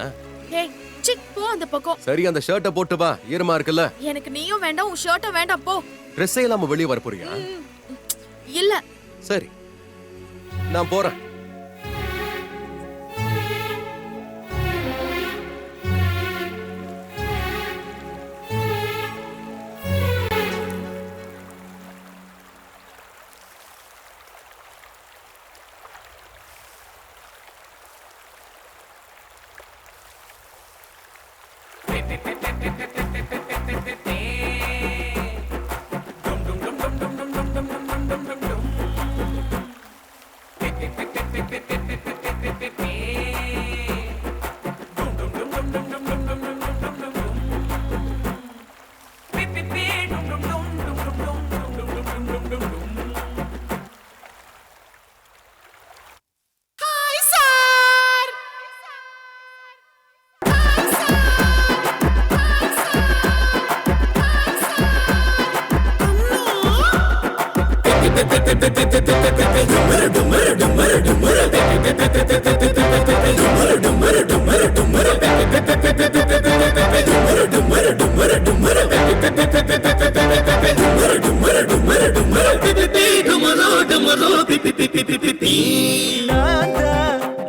ஏய், சிக் போ அந்த பக்கம். சரி, அந்த ஷர்ட்டை போட்டு வா, ஈரமா இருக்குல்ல. எனக்கு நீயும் வேண்டாம், உன் ஷர்ட்டும் வேண்டாம், போ. ட்ரெஸ்ஸே இல்லாம வெளியே வர போறியா? இல்ல. சரி, நான் போறேன்.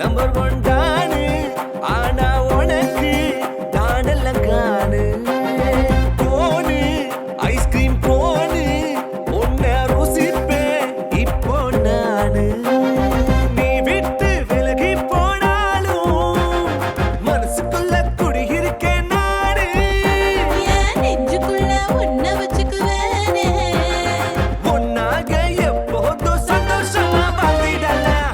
நம்பர் ஒன் தானு, ஆனா உனக்கு தானெல்லாம் காணு. போனு ஐஸ்கிரீம் போனு, உன்னை ருசிப்பே இப்போ நானு. நீ விட்டு விலகி போனாலும் மனசுக்குள்ள குடியிருக்கேன் நானு. என் நெஞ்சுக்குள்ள உன்னை வச்சுக்குவேனே. ஒன்னாக எப்போதும் சந்தோஷமா வாழ்ந்திடலாம்.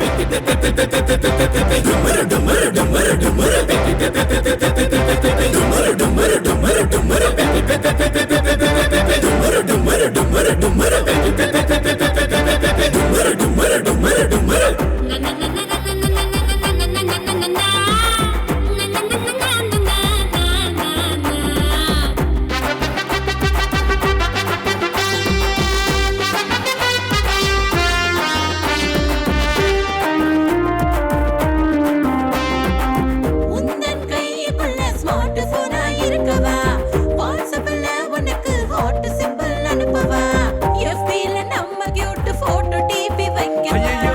உந்தன் கைக்குள்ள ஸ்மார்ட் போனா இருக்கவா, வாட்ஸ்அப்ல உனக்கு ஹாட் சிம்பிள் அனுப்பவா, எஃபில நம்ம கியூட் போட்டோ டிபி வைக்கவா.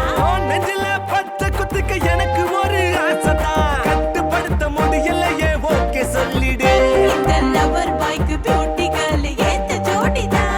நெஞ்சில பத்த குத்துக்க எனக்கு ஒரு ஆசைதான், கட்டுப்படுத்த முடியலையே ஓகே சொல்லிடு. இந்த லவர் பாய்க்கு பியூட்டி கேர்ள் ஏத்த ஜோடிதான்.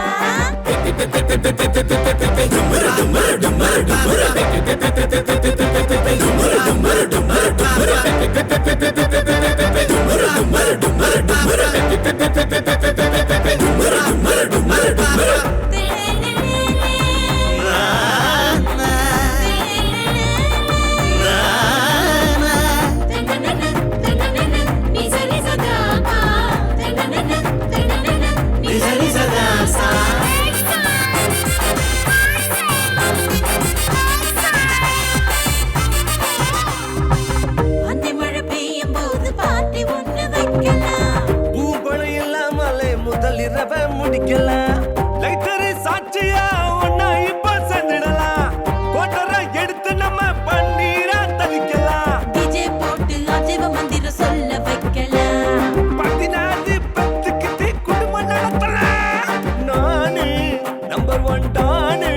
அந்த மழை பெய்யும் போது பார்ட்டி ஒண்ணு வைக்கலாம். பூபலம் இல்லாமலே முதல் இரவை முடிக்கலாம். லைட்டரு சாட்சியா ஒன்னா இப்ப செஞ்சிடலாம். கோட்டரை எடுத்து நம்ம பன்னீரா தளிக்கலாம். டிஜே போட்டு அஜைவ மந்திரம் சொல்ல வைக்கலாம். 14 பத்துக்கு குடும்பம் நடத்தலாம். நானு நம்பர் ஒன் டானு,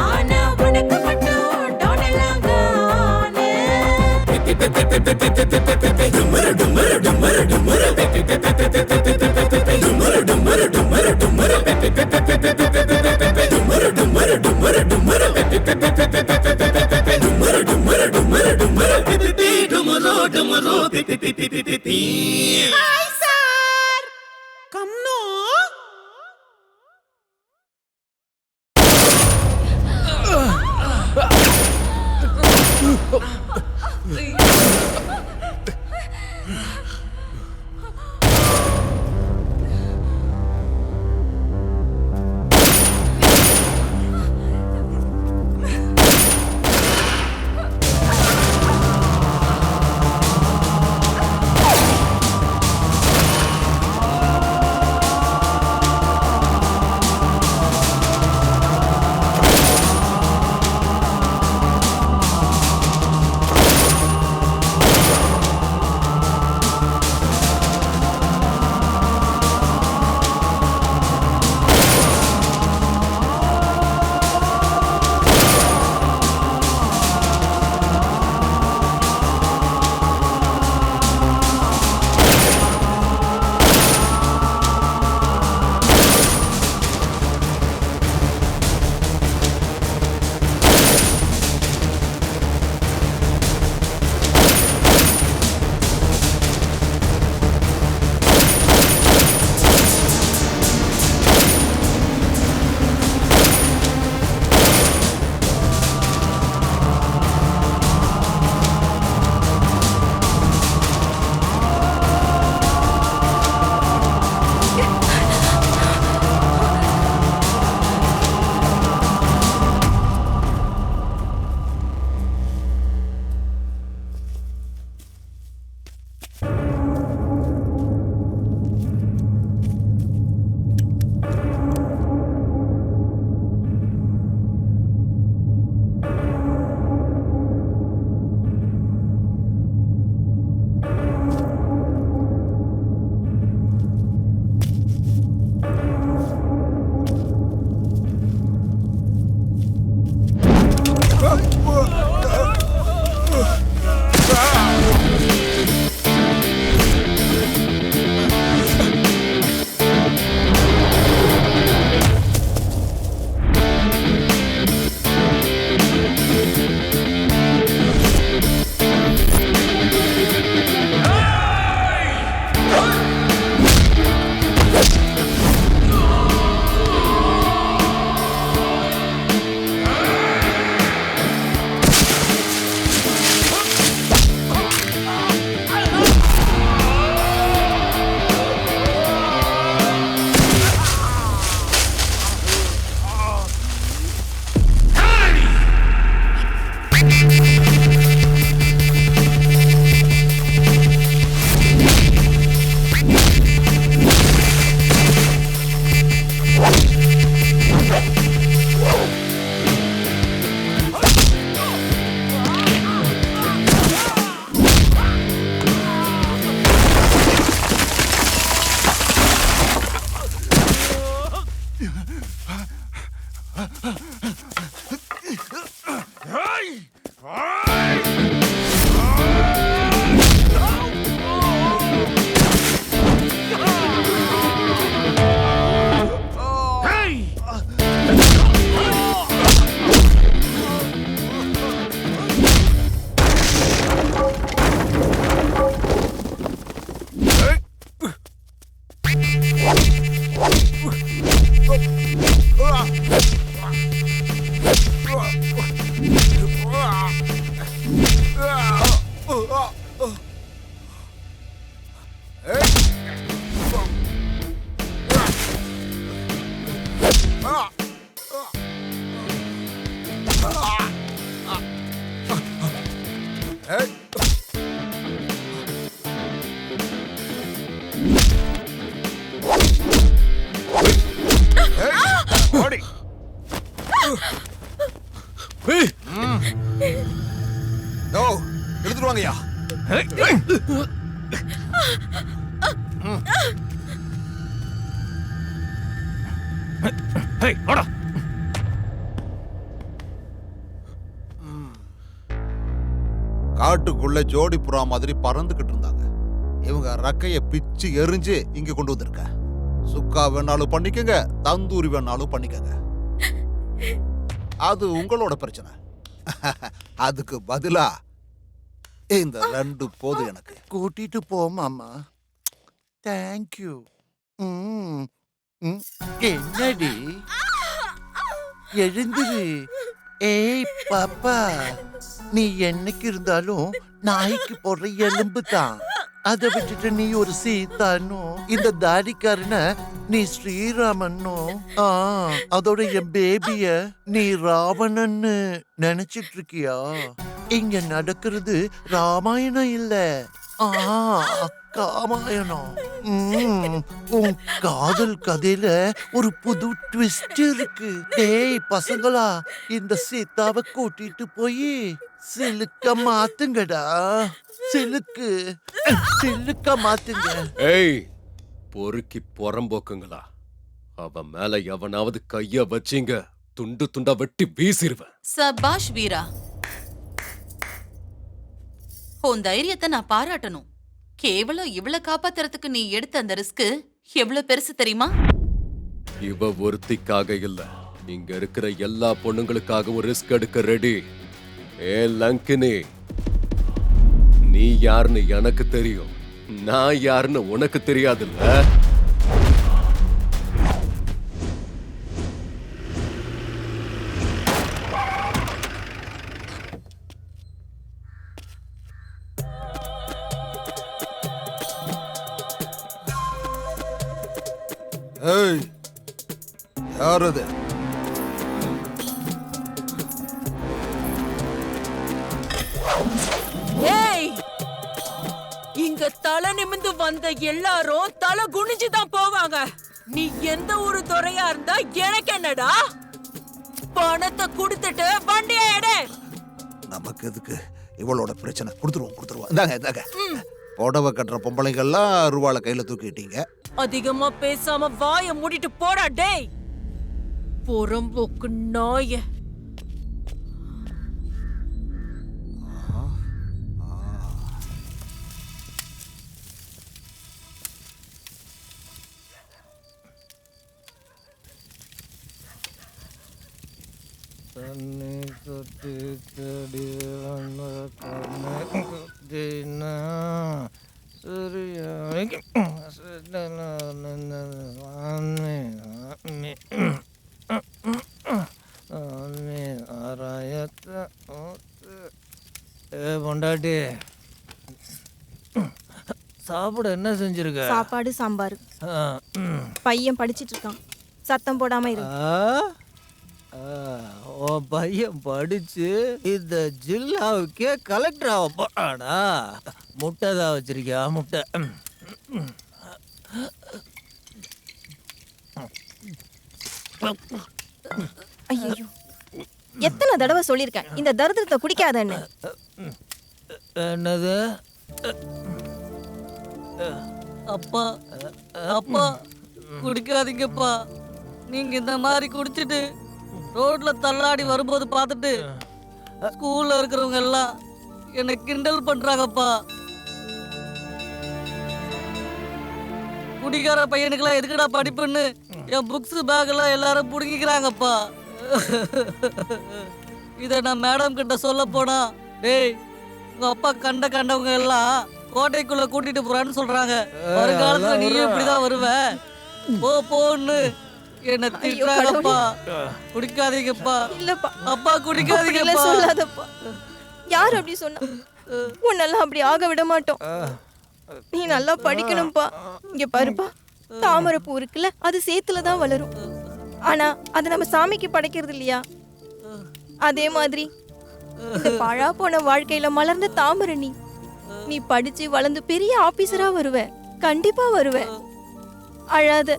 ஆனா உனக்கு மட்டும் டான் எல்லாம் காணு. Hi sir, கம்னோ. ஓ எடுத்துட்டு வாங்கய்யா. காட்டுக்குள்ள ஜோடி புறா மாதிரி பறந்துகிட்டு இருந்தாங்க. இவங்க ரக்கைய பிச்சு எரிஞ்சு இங்க கொண்டு வந்திருக்க. சுக்கா வேணாலும் பண்ணிக்கங்க, தந்தூரி வேணாலும் பண்ணிக்கங்க. அது உங்களோட பிரச்சனை. அதுக்கு பதிலா இந்த 2 போது எனக்கு. கூட்டிட்டு போ மாமா. தேங்க்யூ. என்னடி எழுந்துரு. ஏய் பாப்பா, நீ என்னைக்கு இருந்தாலும் நாய்க்கு போடுற எலும்பு தான். அதை விட்டுட்டு நீ ஒரு சீதானும் இந்த தாடிக்காரன நீ ஸ்ரீராமனும் அதோட என் பேபிய நீ ராவணன்னு நினைச்சிட்டு இருக்கியா? இங்க நடக்கிறது ராமாயணம் இல்ல, காமாயணம். உன் காதல் கதையில ஒரு புது ட்விஸ்ட் இருக்கு. டேய் பசங்களா, இந்த சீதாவை கூட்டிட்டு போய் சிலுக்க மாத்துங்கடா. சிலுக்க மாத்துங்க. ஏய் பொறுக்கி புறம்போக்குங்களா, அவன் மேல எவனாவது கைய வச்சீங்க துண்டு துண்டா வெட்டி வீசிருவேன். சபாஷ் வீரா, உன் தைரியத்தை நான் பாராட்டணும். கேவலம் இவ்வளவு காப்பாத்துறதுக்கு நீ எடுத்த அந்த ரிஸ்க் எவ்வளவு பெருசு தெரியுமா? இவ ஒருத்திக்காக இல்ல, இங்க இருக்கிற எல்லா பொண்ணுங்களுக்காகவும் ரிஸ்க் எடுக்க ரெடி. ஏ லங்கினி, நீ யாருன்னு எனக்கு தெரியும், நான் யாருன்னு உனக்கு தெரியாதுல்ல? ஏய் யார் அது? ஏய், இங்க தலை நிமிந்து வந்த எல்லாரும் தலை குனிஞ்சுதான் போவாங்க. நீ எந்த ஒரு துறையா இருந்தா எனக்கு என்னடா? பணத்தை கொடுத்துட்டு வண்டியை எடு. நமக்கு எதுக்கு இவளோட பிரச்சனை? கொடுத்துருவோம். இந்தாங்க. புடவை கட்டுற பொம்பளைங்கெல்லாம் ரூபால கையில தூக்கிட்டீங்க. அதிகமா பேசாம வாய மூடிட்டு போடா டேய் புறம்போக்கு நாய. தண்ணி தொட்டி தடி கண்ணா பொண்டாட்டி சாப்பிட என்ன செஞ்சிருக்க? சாப்பாடு சாம்பார். பையன் படிச்சிட்டு இருக்கான், சத்தம் போடாம இரு. உன் பையன் படிச்சு இந்த ஜில்லாவுக்கே கலெக்டர் ஆக போறானா? முட்டை தான் வச்சிருக்கியா? முட்டை ஐயோ, எத்தனை தடவை சொல்லியிருக்கேன் இந்த தரித்திரத்தை குடிக்காதன்னு. என்னது? அப்பா அப்பா குடிக்காதீங்கப்பா. நீங்க இந்த மாதிரி குடிச்சிட்டு ரோட்ல தள்ளாடி வரும்போது பார்த்துட்டு ஸ்கூல்ல இருக்கிறவங்க எல்லாம் என்னை கிண்டல் பண்றாங்கப்பா. குடிக்கார பையனுக்கெல்லாம் எதுக்குடா படிப்புன்னு என் புக்ஸ் பேக் எல்லாம் எல்லாரும் புடுங்கிக்கிறாங்கப்பா. இதை நான் மேடம் கிட்ட சொல்ல போனா, டேய் உங்க அப்பா கண்டவங்க எல்லாம் கோட்டைக்குள்ள கூட்டிட்டு போறான்னு சொல்றாங்க. வருங்காலத்துல நீயும் இப்படிதான் வருவ, போன்னு என்ன திட்டுறாங்கப்பா. குடிக்காதீங்கப்பா. இல்லப்பா, அப்பா குடிக்காதீங்கப்பா. சொல்லாதப்பா. யார் அப்படி சொன்னா? உன்னெல்லாம் அப்படி ஆக விட மாட்டோம். நீ நல்லா படிக்கணும்பா. இங்க பாருப்பா, தாமரை பூ இருக்குல்ல, அது சேத்துல தான் வளரும். ஆனா அது நம்ம சாமிக்கு படைக்கிறது இல்லையா? அதே மாதிரி இந்த பழா போன வாழ்க்கையில மலர்ந்த தாமரை நீ படிச்சு வளர்ந்து பெரிய ஆபீசரா வருவ. கண்டிப்பா வருவ. அழாத.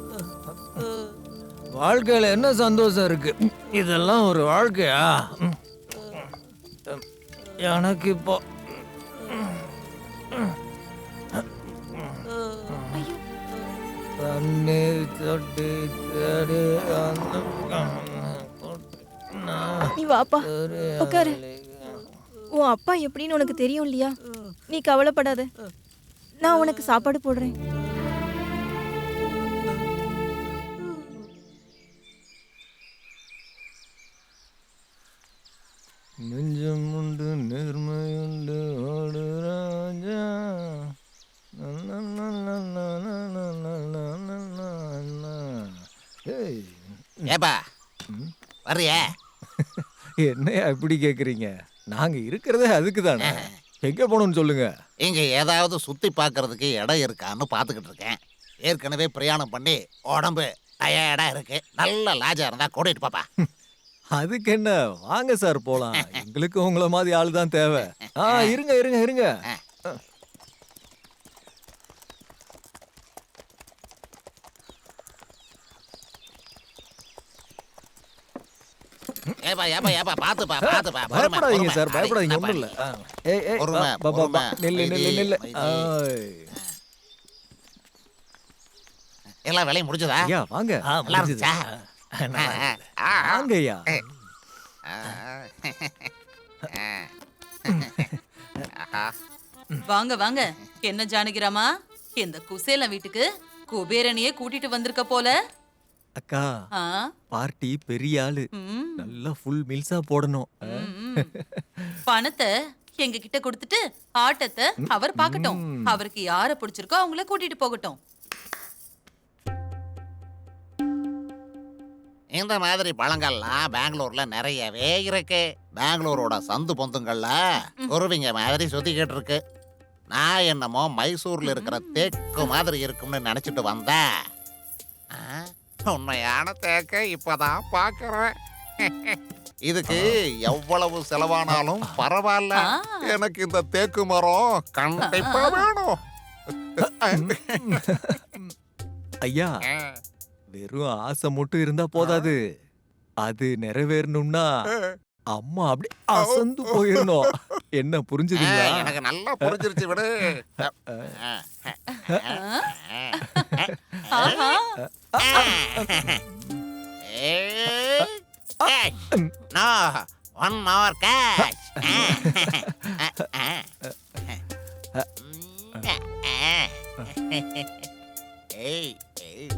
வாழ்க்கையில என்ன சந்தோஷம் இருக்கு? இதெல்லாம் ஒரு வாழ்க்கையா? எனக்கு இப்போ தண்ணீர் தொட்டி தேடி நீ வாப்பா உட்காரு. உன் அப்பா எப்படின்னு உனக்கு தெரியும் இல்லையா? நீ கவலைப்படாத, நான் உனக்கு சாப்பாடு போடுறேன். நெஞ்சம் உண்டு நேர்மையுண்டு ஓடு ராஜா. ஏப்பா வர்றிய? என்னையா இப்படி கேக்குறீங்க? நாங்க இருக்கிறதே அதுக்கு தானே. எங்க போகணும்னு சொல்லுங்க. இங்க ஏதாவது சுத்தி பார்க்கறதுக்கு இடம் இருக்கான்னு பார்த்துக்கிட்டு இருக்கேன். ஏற்கனவே பிரயாணம் பண்ணி உடம்பு டயர்டா இருக்கு. நல்ல லாஜா இருந்தா கூட்டிட்டு பாப்பா. அதுக்கு என்ன, வாங்க சார் போலாம். எங்களுக்கு உங்கள மாதிரி ஆளு தான் தேவை. இருங்க இருங்க இருங்க. ஏப்பா ஏப்பா ஏப்பா பாத்துப்பா பாத்துப்பா. பயப்படாதீங்க சார், பயப்படாதீங்க, ஒண்ணும் இல்ல. ஏய் ஏய் பாபா நில்லு நில்லு நில்லு. எல்லாம் வேலையும் முடிஞ்சதா? ஐயா வாங்க. நல்லா இருந்துச்சா? வாங்க ஐயா. வாங்க வாங்க. என்ன ஜானகிராமா, இந்த குசேல வீட்டுக்கு குபேரனையே கூட்டிட்டு வந்திருக்க போல. அக்கா ஆ, பார்ட்டி பெரிய ஆளு, நல்லா ஃபுல் மீல்ஸா போடணும். பணத்தை எங்க கிட்ட கொடுத்துட்டு ஆட்டத்தை அவர் பார்க்கட்டும். அவருக்கு யார பிடிச்சிருக்கோ அவங்கள கூட்டிட்டு போகட்டும். இந்த மாதிரி பழங்கள்லாம் பெங்களூர்ல நிறையவே இருக்கு. பெங்களூரோட சந்து பொந்துங்கள்ல குருவிங்க மாதிரி சுத்திக்கிட்டு இருக்கு. நான் என்னமோ மைசூர்ல இருக்கிற தேக்கு மாதிரி இருக்கும்னு நினைச்சிட்டு வந்தேன். உண்மையான தேக்க இப்பதான் பாக்குறேன். இதுக்கு எவ்வளவு செலவானாலும் பரவாயில்ல. எனக்கு இந்த தேக்கு மரம் கண்டிப்பா வேணும். ஐயா வெறும் ஆசை மட்டும் இருந்தா போதாது, அது நிறைவேறணும்னா அம்மா அப்படி அசந்து போயிடணும். என்ன புரிஞ்சுதுங்களா? எனக்கு நல்லா புரிஞ்சிருச்சு விடு. No, one more catch. Hey, hey.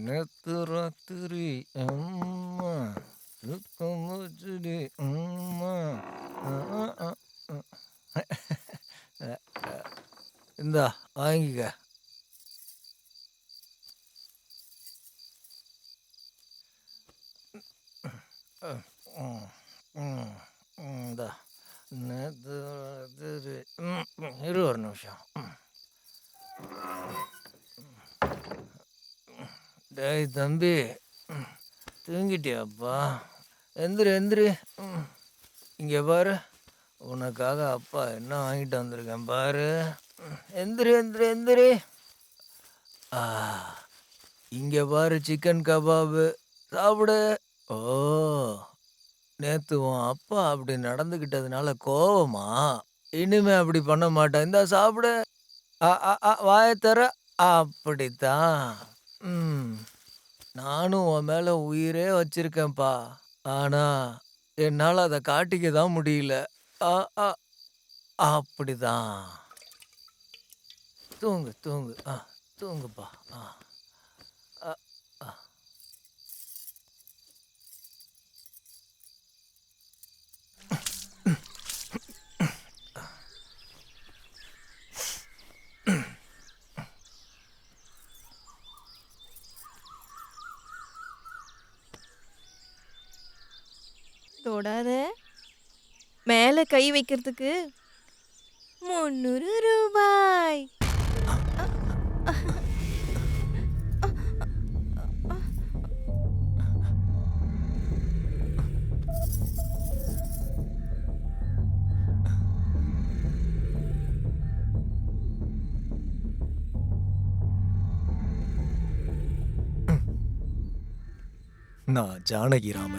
நேத்து ராத்திரி அம்மா தூக்கம் வச்சுடி அம்மா. இந்தா வாங்கிக்க. இந்தா நேத்து ராத்திரி இரு ஒரு நிமிஷம். டேய் தம்பி, தூங்கிட்டியாப்பா? எந்திரி எந்திரி. இங்கே பாரு, உனக்காக அப்பா என்ன வாங்கிட்டு வந்திருக்கேன் பாரு. எந்திரி எந்திரி எந்திரி. இங்கே பாரு, சிக்கன் கபாபு சாப்பிடு. ஓ, நேத்து உன் அப்பா அப்படி நடந்துக்கிட்டதுனால கோவமா? இனிமே அப்படி பண்ண மாட்டேன். இந்தா சாப்பிடு. வாயை தர. அப்படித்தான். நானும் உன் மேல உயிரே வச்சிருக்கேன்ப்பா. ஆனா என்னால அதை காட்டிக்க தான் முடியல. அப்படிதான். தூங்கு தூங்கு. தூங்குப்பா. தொடாத. மேல கை வைக்கிறதுக்கு 300 ரூபாய். நான் ஜானகி ராம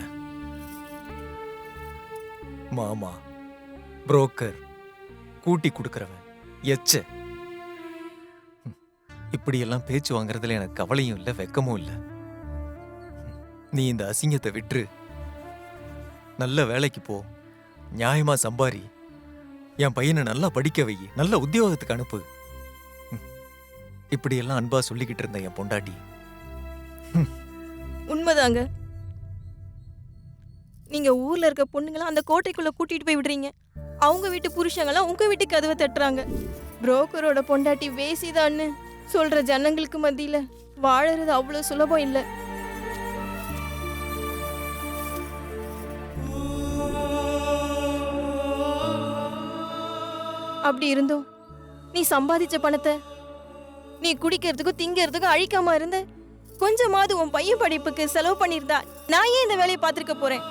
மாமா, புரோக்கர், கூட்டி கொடுக்கறவன், எச்ச. இப்படியெல்லாம் பேச்சு வாங்குறதுல எனக்கு கவலையும் இல்லை, வெக்கமும் இல்லை. நீ இந்த அசிங்கத்தை விட்டுரு, நல்ல வேலைக்கு போ, நியாயமா சம்பாரி, என் பையனை நல்லா படிக்க வை, நல்ல உத்தியோகத்துக்கு அனுப்பு. இப்படியெல்லாம் அன்பா சொல்லிக்கிட்டு இருந்த என் பொண்டாட்டி. உண்மைதாங்க. நீங்க ஊர்ல இருக்க பொண்ணுங்களாம் அந்த கோட்டைக்குள்ள கூட்டிட்டு போய் விடுறீங்க. அவங்க வீட்டு புருஷங்களாம் உங்க வீட்டுக்கு கதவை தட்டுறாங்க. புரோக்கரோட பொண்டாட்டி வேசிதான்னு சொல்ற ஜனங்களுக்கு மத்தியில வாழறது அவ்வளவு சுலபம் இல்லை. அப்படி இருந்தோம் நீ சம்பாதிச்ச பணத்தை நீ குடிக்கிறதுக்கும் திங்கிறதுக்கும் அழிக்காம இருந்த கொஞ்சமாவது உன் பையன் படிப்புக்கு செலவு பண்ணியிருந்தா நான் ஏன் இந்த வேலையை பார்த்துருக்க போறேன்?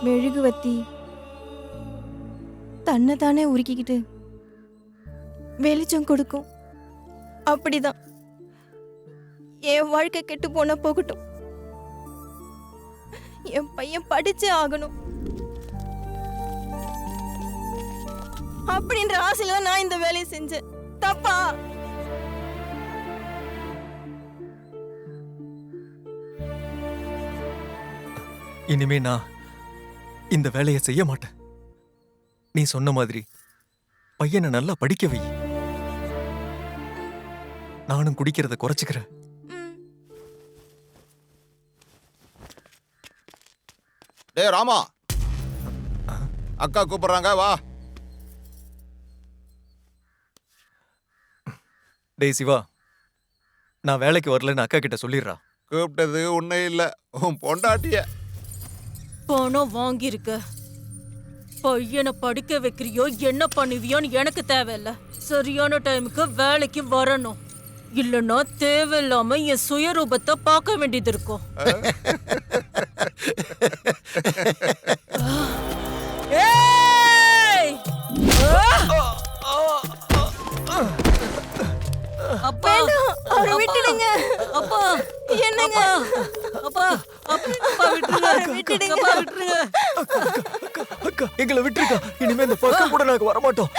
மெழுகுவத்தி தன்னை தானே உருக்கிக்கிட்டு வெளிச்சம் கொடுக்கும். அப்படிதான் என் வாழ்க்கை கெட்டு போன போகட்டும். என் பையன் படிச்சே ஆகணும் அப்படின்ற ஆசையில தான் நான் இந்த வேலையை செஞ்சேன். தப்பா? இனிமே நான் இந்த வேலையை செய்ய மாட்டேன். நீ சொன்ன மாதிரி பையனை நல்லா படிக்க வை. நானும் குடிக்கிறத குறைச்சுக்கிறேன். டேய் ராமா, அக்கா கூப்பிடுறாங்க, வா. டேய் சிவா, நான் வேலைக்கு வரலன்னு அக்கா கிட்ட சொல்லிடுறா. கூப்பிட்டது ஒண்ணே இல்ல, உன் பொண்டாட்டிய. பணம் வாங்கியிருக்க, பையனை படிக்க வைக்கிறியோ என்ன பண்ணுவியோன்னு எனக்கு தேவையில்ல. சரியான டைமுக்கு வேலைக்கு வரணும். இல்லைன்னா தேவையில்லாம என் சுயரூபத்தை பார்க்க வேண்டியது இருக்கும். அப்பா அவரை விட்டுடுங்க. அப்பா என்னங்க? அப்பா அப்பா விட்டுருங்க. அப்பா விட்டுருங்க. அக்கா எங்களை விட்டுருக்கா. இனிமே இந்த பக்கம் கூட நாங்க வரமாட்டோம்.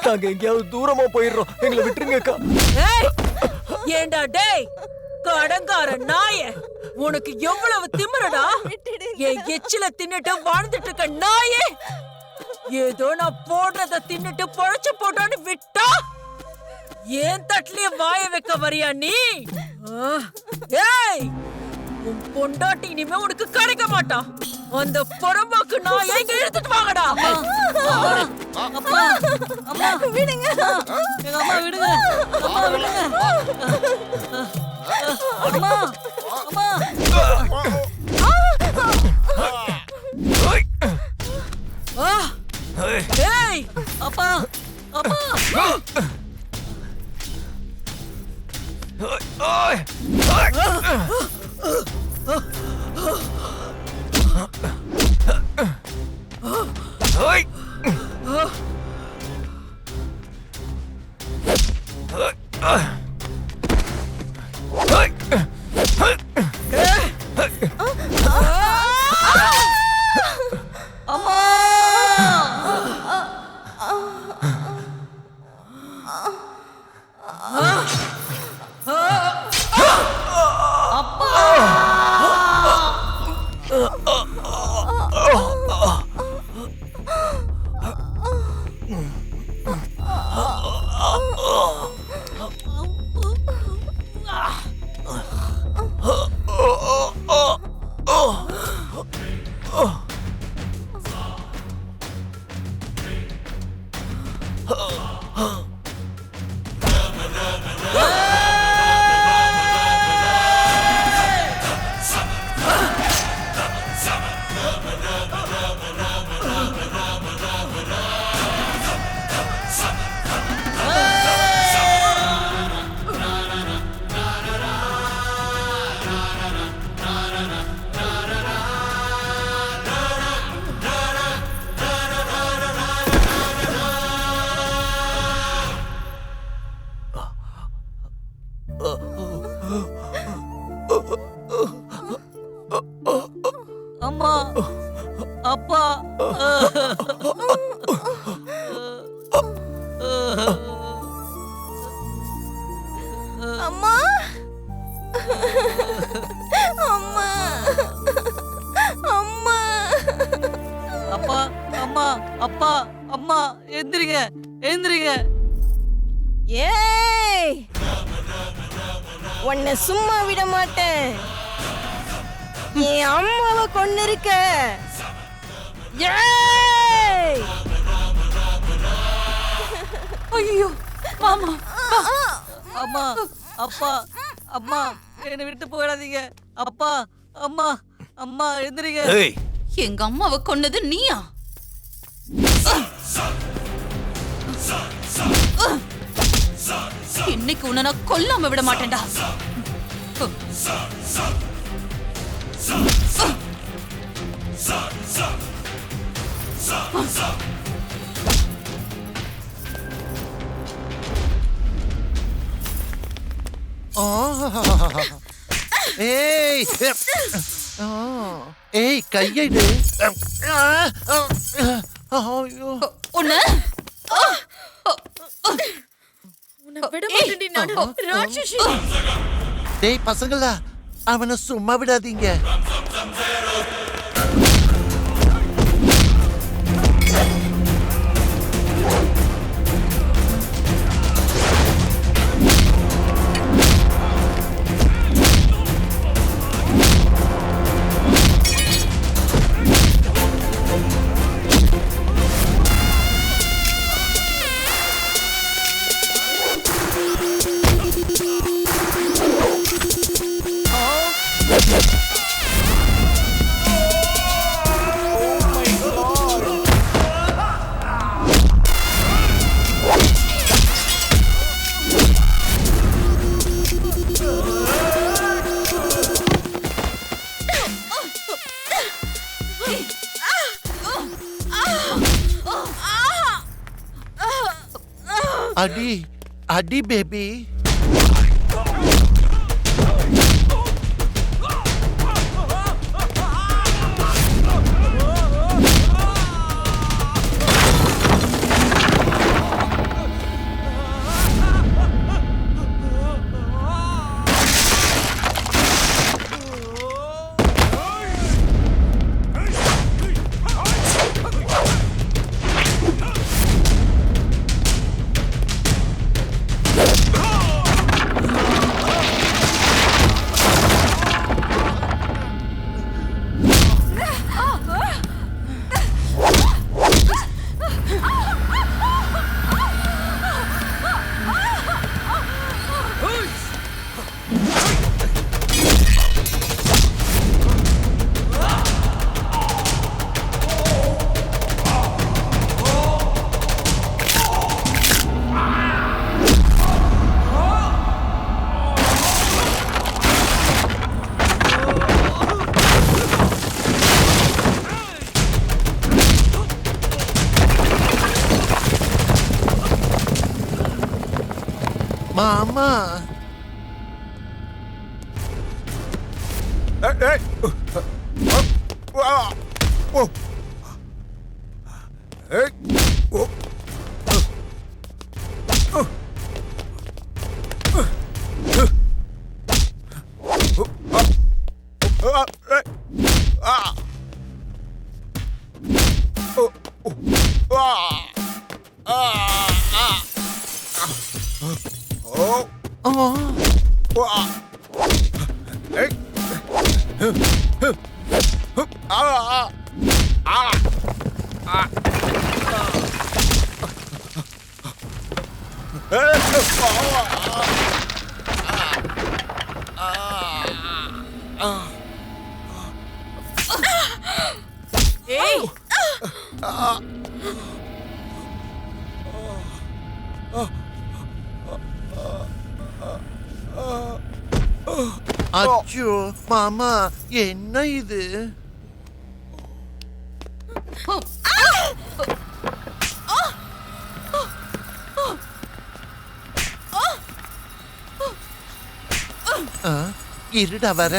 நாங்க எங்கேயாவது தூரமா போயிடுறோம். எங்களை விட்டுருங்க அக்கா. ஏண்டா டேய் கடங்கார நாய, உனக்கு எவ்வளவு திமிரடா? என் எச்சில தின்னுட்டு வாழ்ந்துட்டு இருக்க நாயே, ஏதோ நான் போடுறத தின்னுட்டு பொழைச்சு போட்டான்னு விட்டா ஏன் தட்லயே வாய வைக்க வரியா நீ? ஏய், உன் பொண்டாட்டி இனிமே உனக்கு கிடைக்க மாட்டா. அந்த புறம்பாக்கு நான் எங்க எடுத்துட்டு வாங்கடா. அப்பா அம்மா விடுங்க. எங்க அம்மா விடுங்க. அம்மா விடுங்க. அம்மா அம்மா ஏய் அப்பா அப்பா அம்மா அம்மா அம்மா அப்பா அம்மா அப்பா அம்மா எந்திரிங்க எந்திரிங்க. ஏய் உன்னை சும்மா விட மாட்டேன். என் அம்மாவை கொண்டு இருக்க. ஏய் ஐயோ மாமா அம்மா அப்பா அம்மா என்னை விட்டு போயிடாதீங்க. அப்பா அம்மா அம்மா எந்திரிங்க. எங்க அம்மாவை கொன்னது நீயா? இன்னைக்கு உன்னை நான் கொல்லாம விட மாட்டேன்டா. ஏய் ஏய் கையெடு. ஐயோ உன்னை விட மாட்டேன்டி நானு. ராட்சசி. டேய் பசங்களா, அவனை சும்மா விடாதீங்க. அடி அடி பேபி. மாமா அச்சோ மாமா என்ன இது? இருடா வர.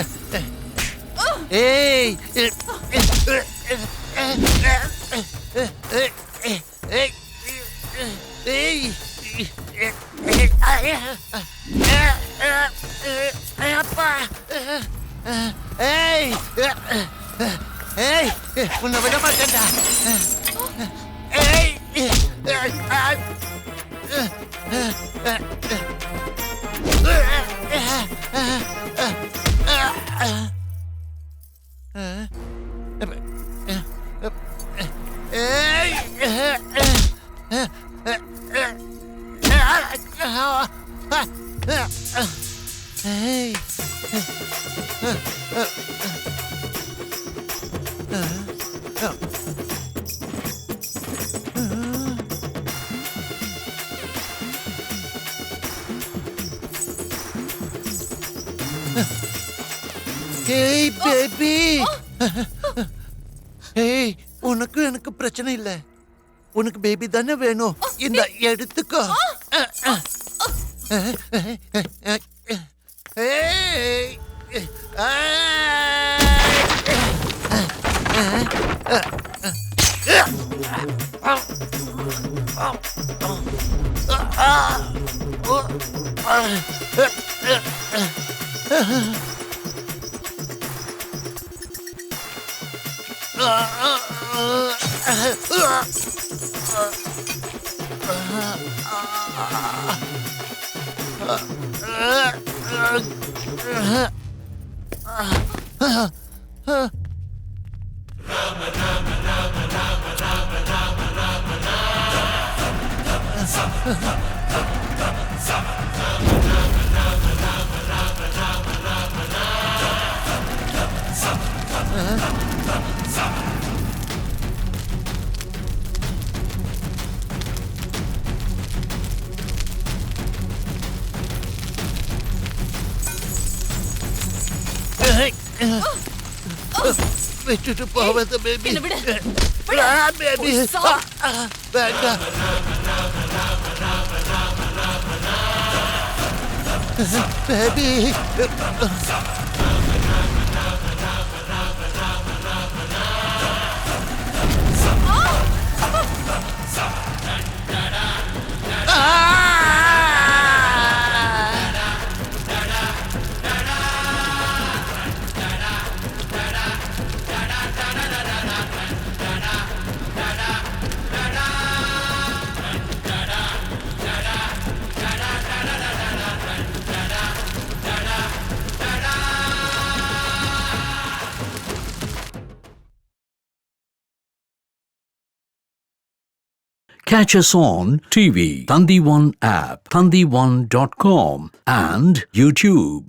ஏய் ஏய் அப்பா ஏய் ஏய் உன்னை விட மாட்டேன்டா ஏய் Hey baby. Hey, உனக்கு எனக்கு பிரச்சனை இல்ல. உனக்கு பேபி தானே வேணும். இந்த எடுத்துக்கோ. விட்டுட்டு போவத பேபி பேபி வேண்டாம் baby Catch us on TV, Thandivan app, thandivan.com and YouTube.